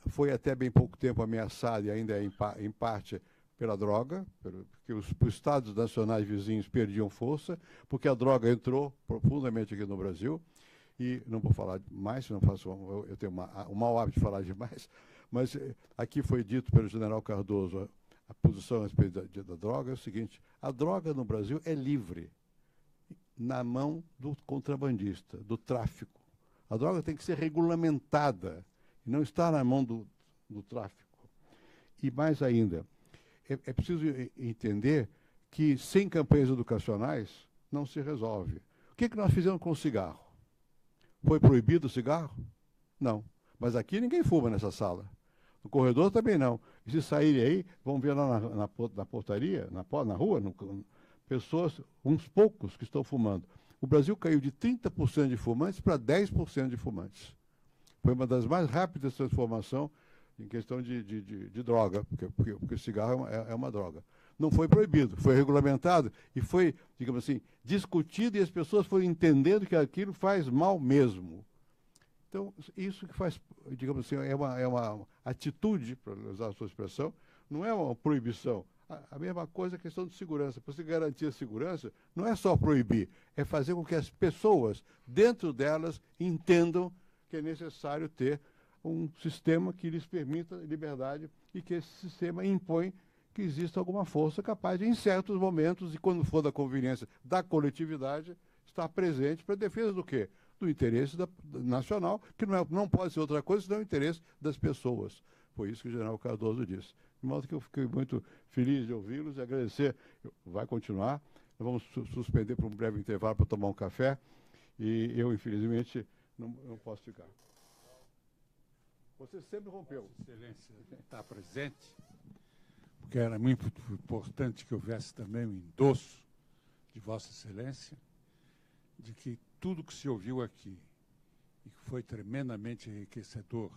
foi até bem pouco tempo ameaçada e ainda é em parte pela droga, porque os estados nacionais vizinhos perdiam força, porque a droga entrou profundamente aqui no Brasil. E não vou falar mais, senão eu tenho o mau hábito de falar demais, mas aqui foi dito pelo general Cardoso, a posição a respeito da droga é o seguinte: a droga no Brasil é livre, na mão do contrabandista, do tráfico. A droga tem que ser regulamentada, e não está na mão do tráfico. E mais ainda, é preciso entender que sem campanhas educacionais não se resolve. O que nós fizemos com o cigarro? Foi proibido o cigarro? Não. Mas aqui ninguém fuma nessa sala. No corredor também não. E se saírem aí, vão ver lá na portaria, na rua, pessoas, uns poucos que estão fumando. O Brasil caiu de 30% de fumantes para 10% de fumantes. Foi uma das mais rápidas transformações em questão de droga, porque o cigarro é uma droga. não foi proibido, foi regulamentado e foi, digamos assim, discutido e as pessoas foram entendendo que aquilo faz mal mesmo. Então, isso que faz, digamos assim, é uma atitude, para usar a sua expressão, não é uma proibição. A mesma coisa é a questão de segurança. Para você garantir a segurança, não é só proibir, é fazer com que as pessoas, dentro delas, entendam que é necessário ter um sistema que lhes permita liberdade e que esse sistema impõe que exista alguma força capaz de, em certos momentos, e quando for da conveniência da coletividade, estar presente para a defesa do quê? Do interesse nacional, que não pode ser outra coisa senão o interesse das pessoas. Foi isso que o general Cardoso disse. De modo que eu fiquei muito feliz de ouvi-los e agradecer. Vai continuar. Nós vamos suspender por um breve intervalo para tomar um café. E eu, infelizmente, não posso ficar. Você sempre rompeu. Vossa Excelência está presente, porque era muito importante que houvesse também um endosso de Vossa Excelência de que tudo que se ouviu aqui e que foi tremendamente enriquecedor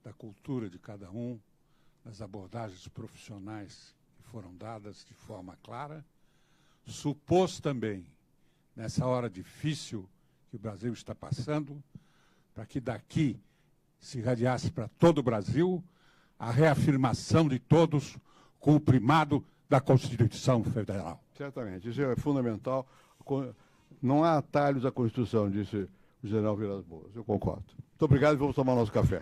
da cultura de cada um, das abordagens profissionais que foram dadas de forma clara, supôs também, nessa hora difícil que o Brasil está passando, para que daqui se irradiasse para todo o Brasil a reafirmação de todos com o primado da Constituição Federal. Certamente, isso é fundamental. Não há atalhos à Constituição, disse o general Vilas Boas. Eu concordo. Muito obrigado e vamos tomar nosso café.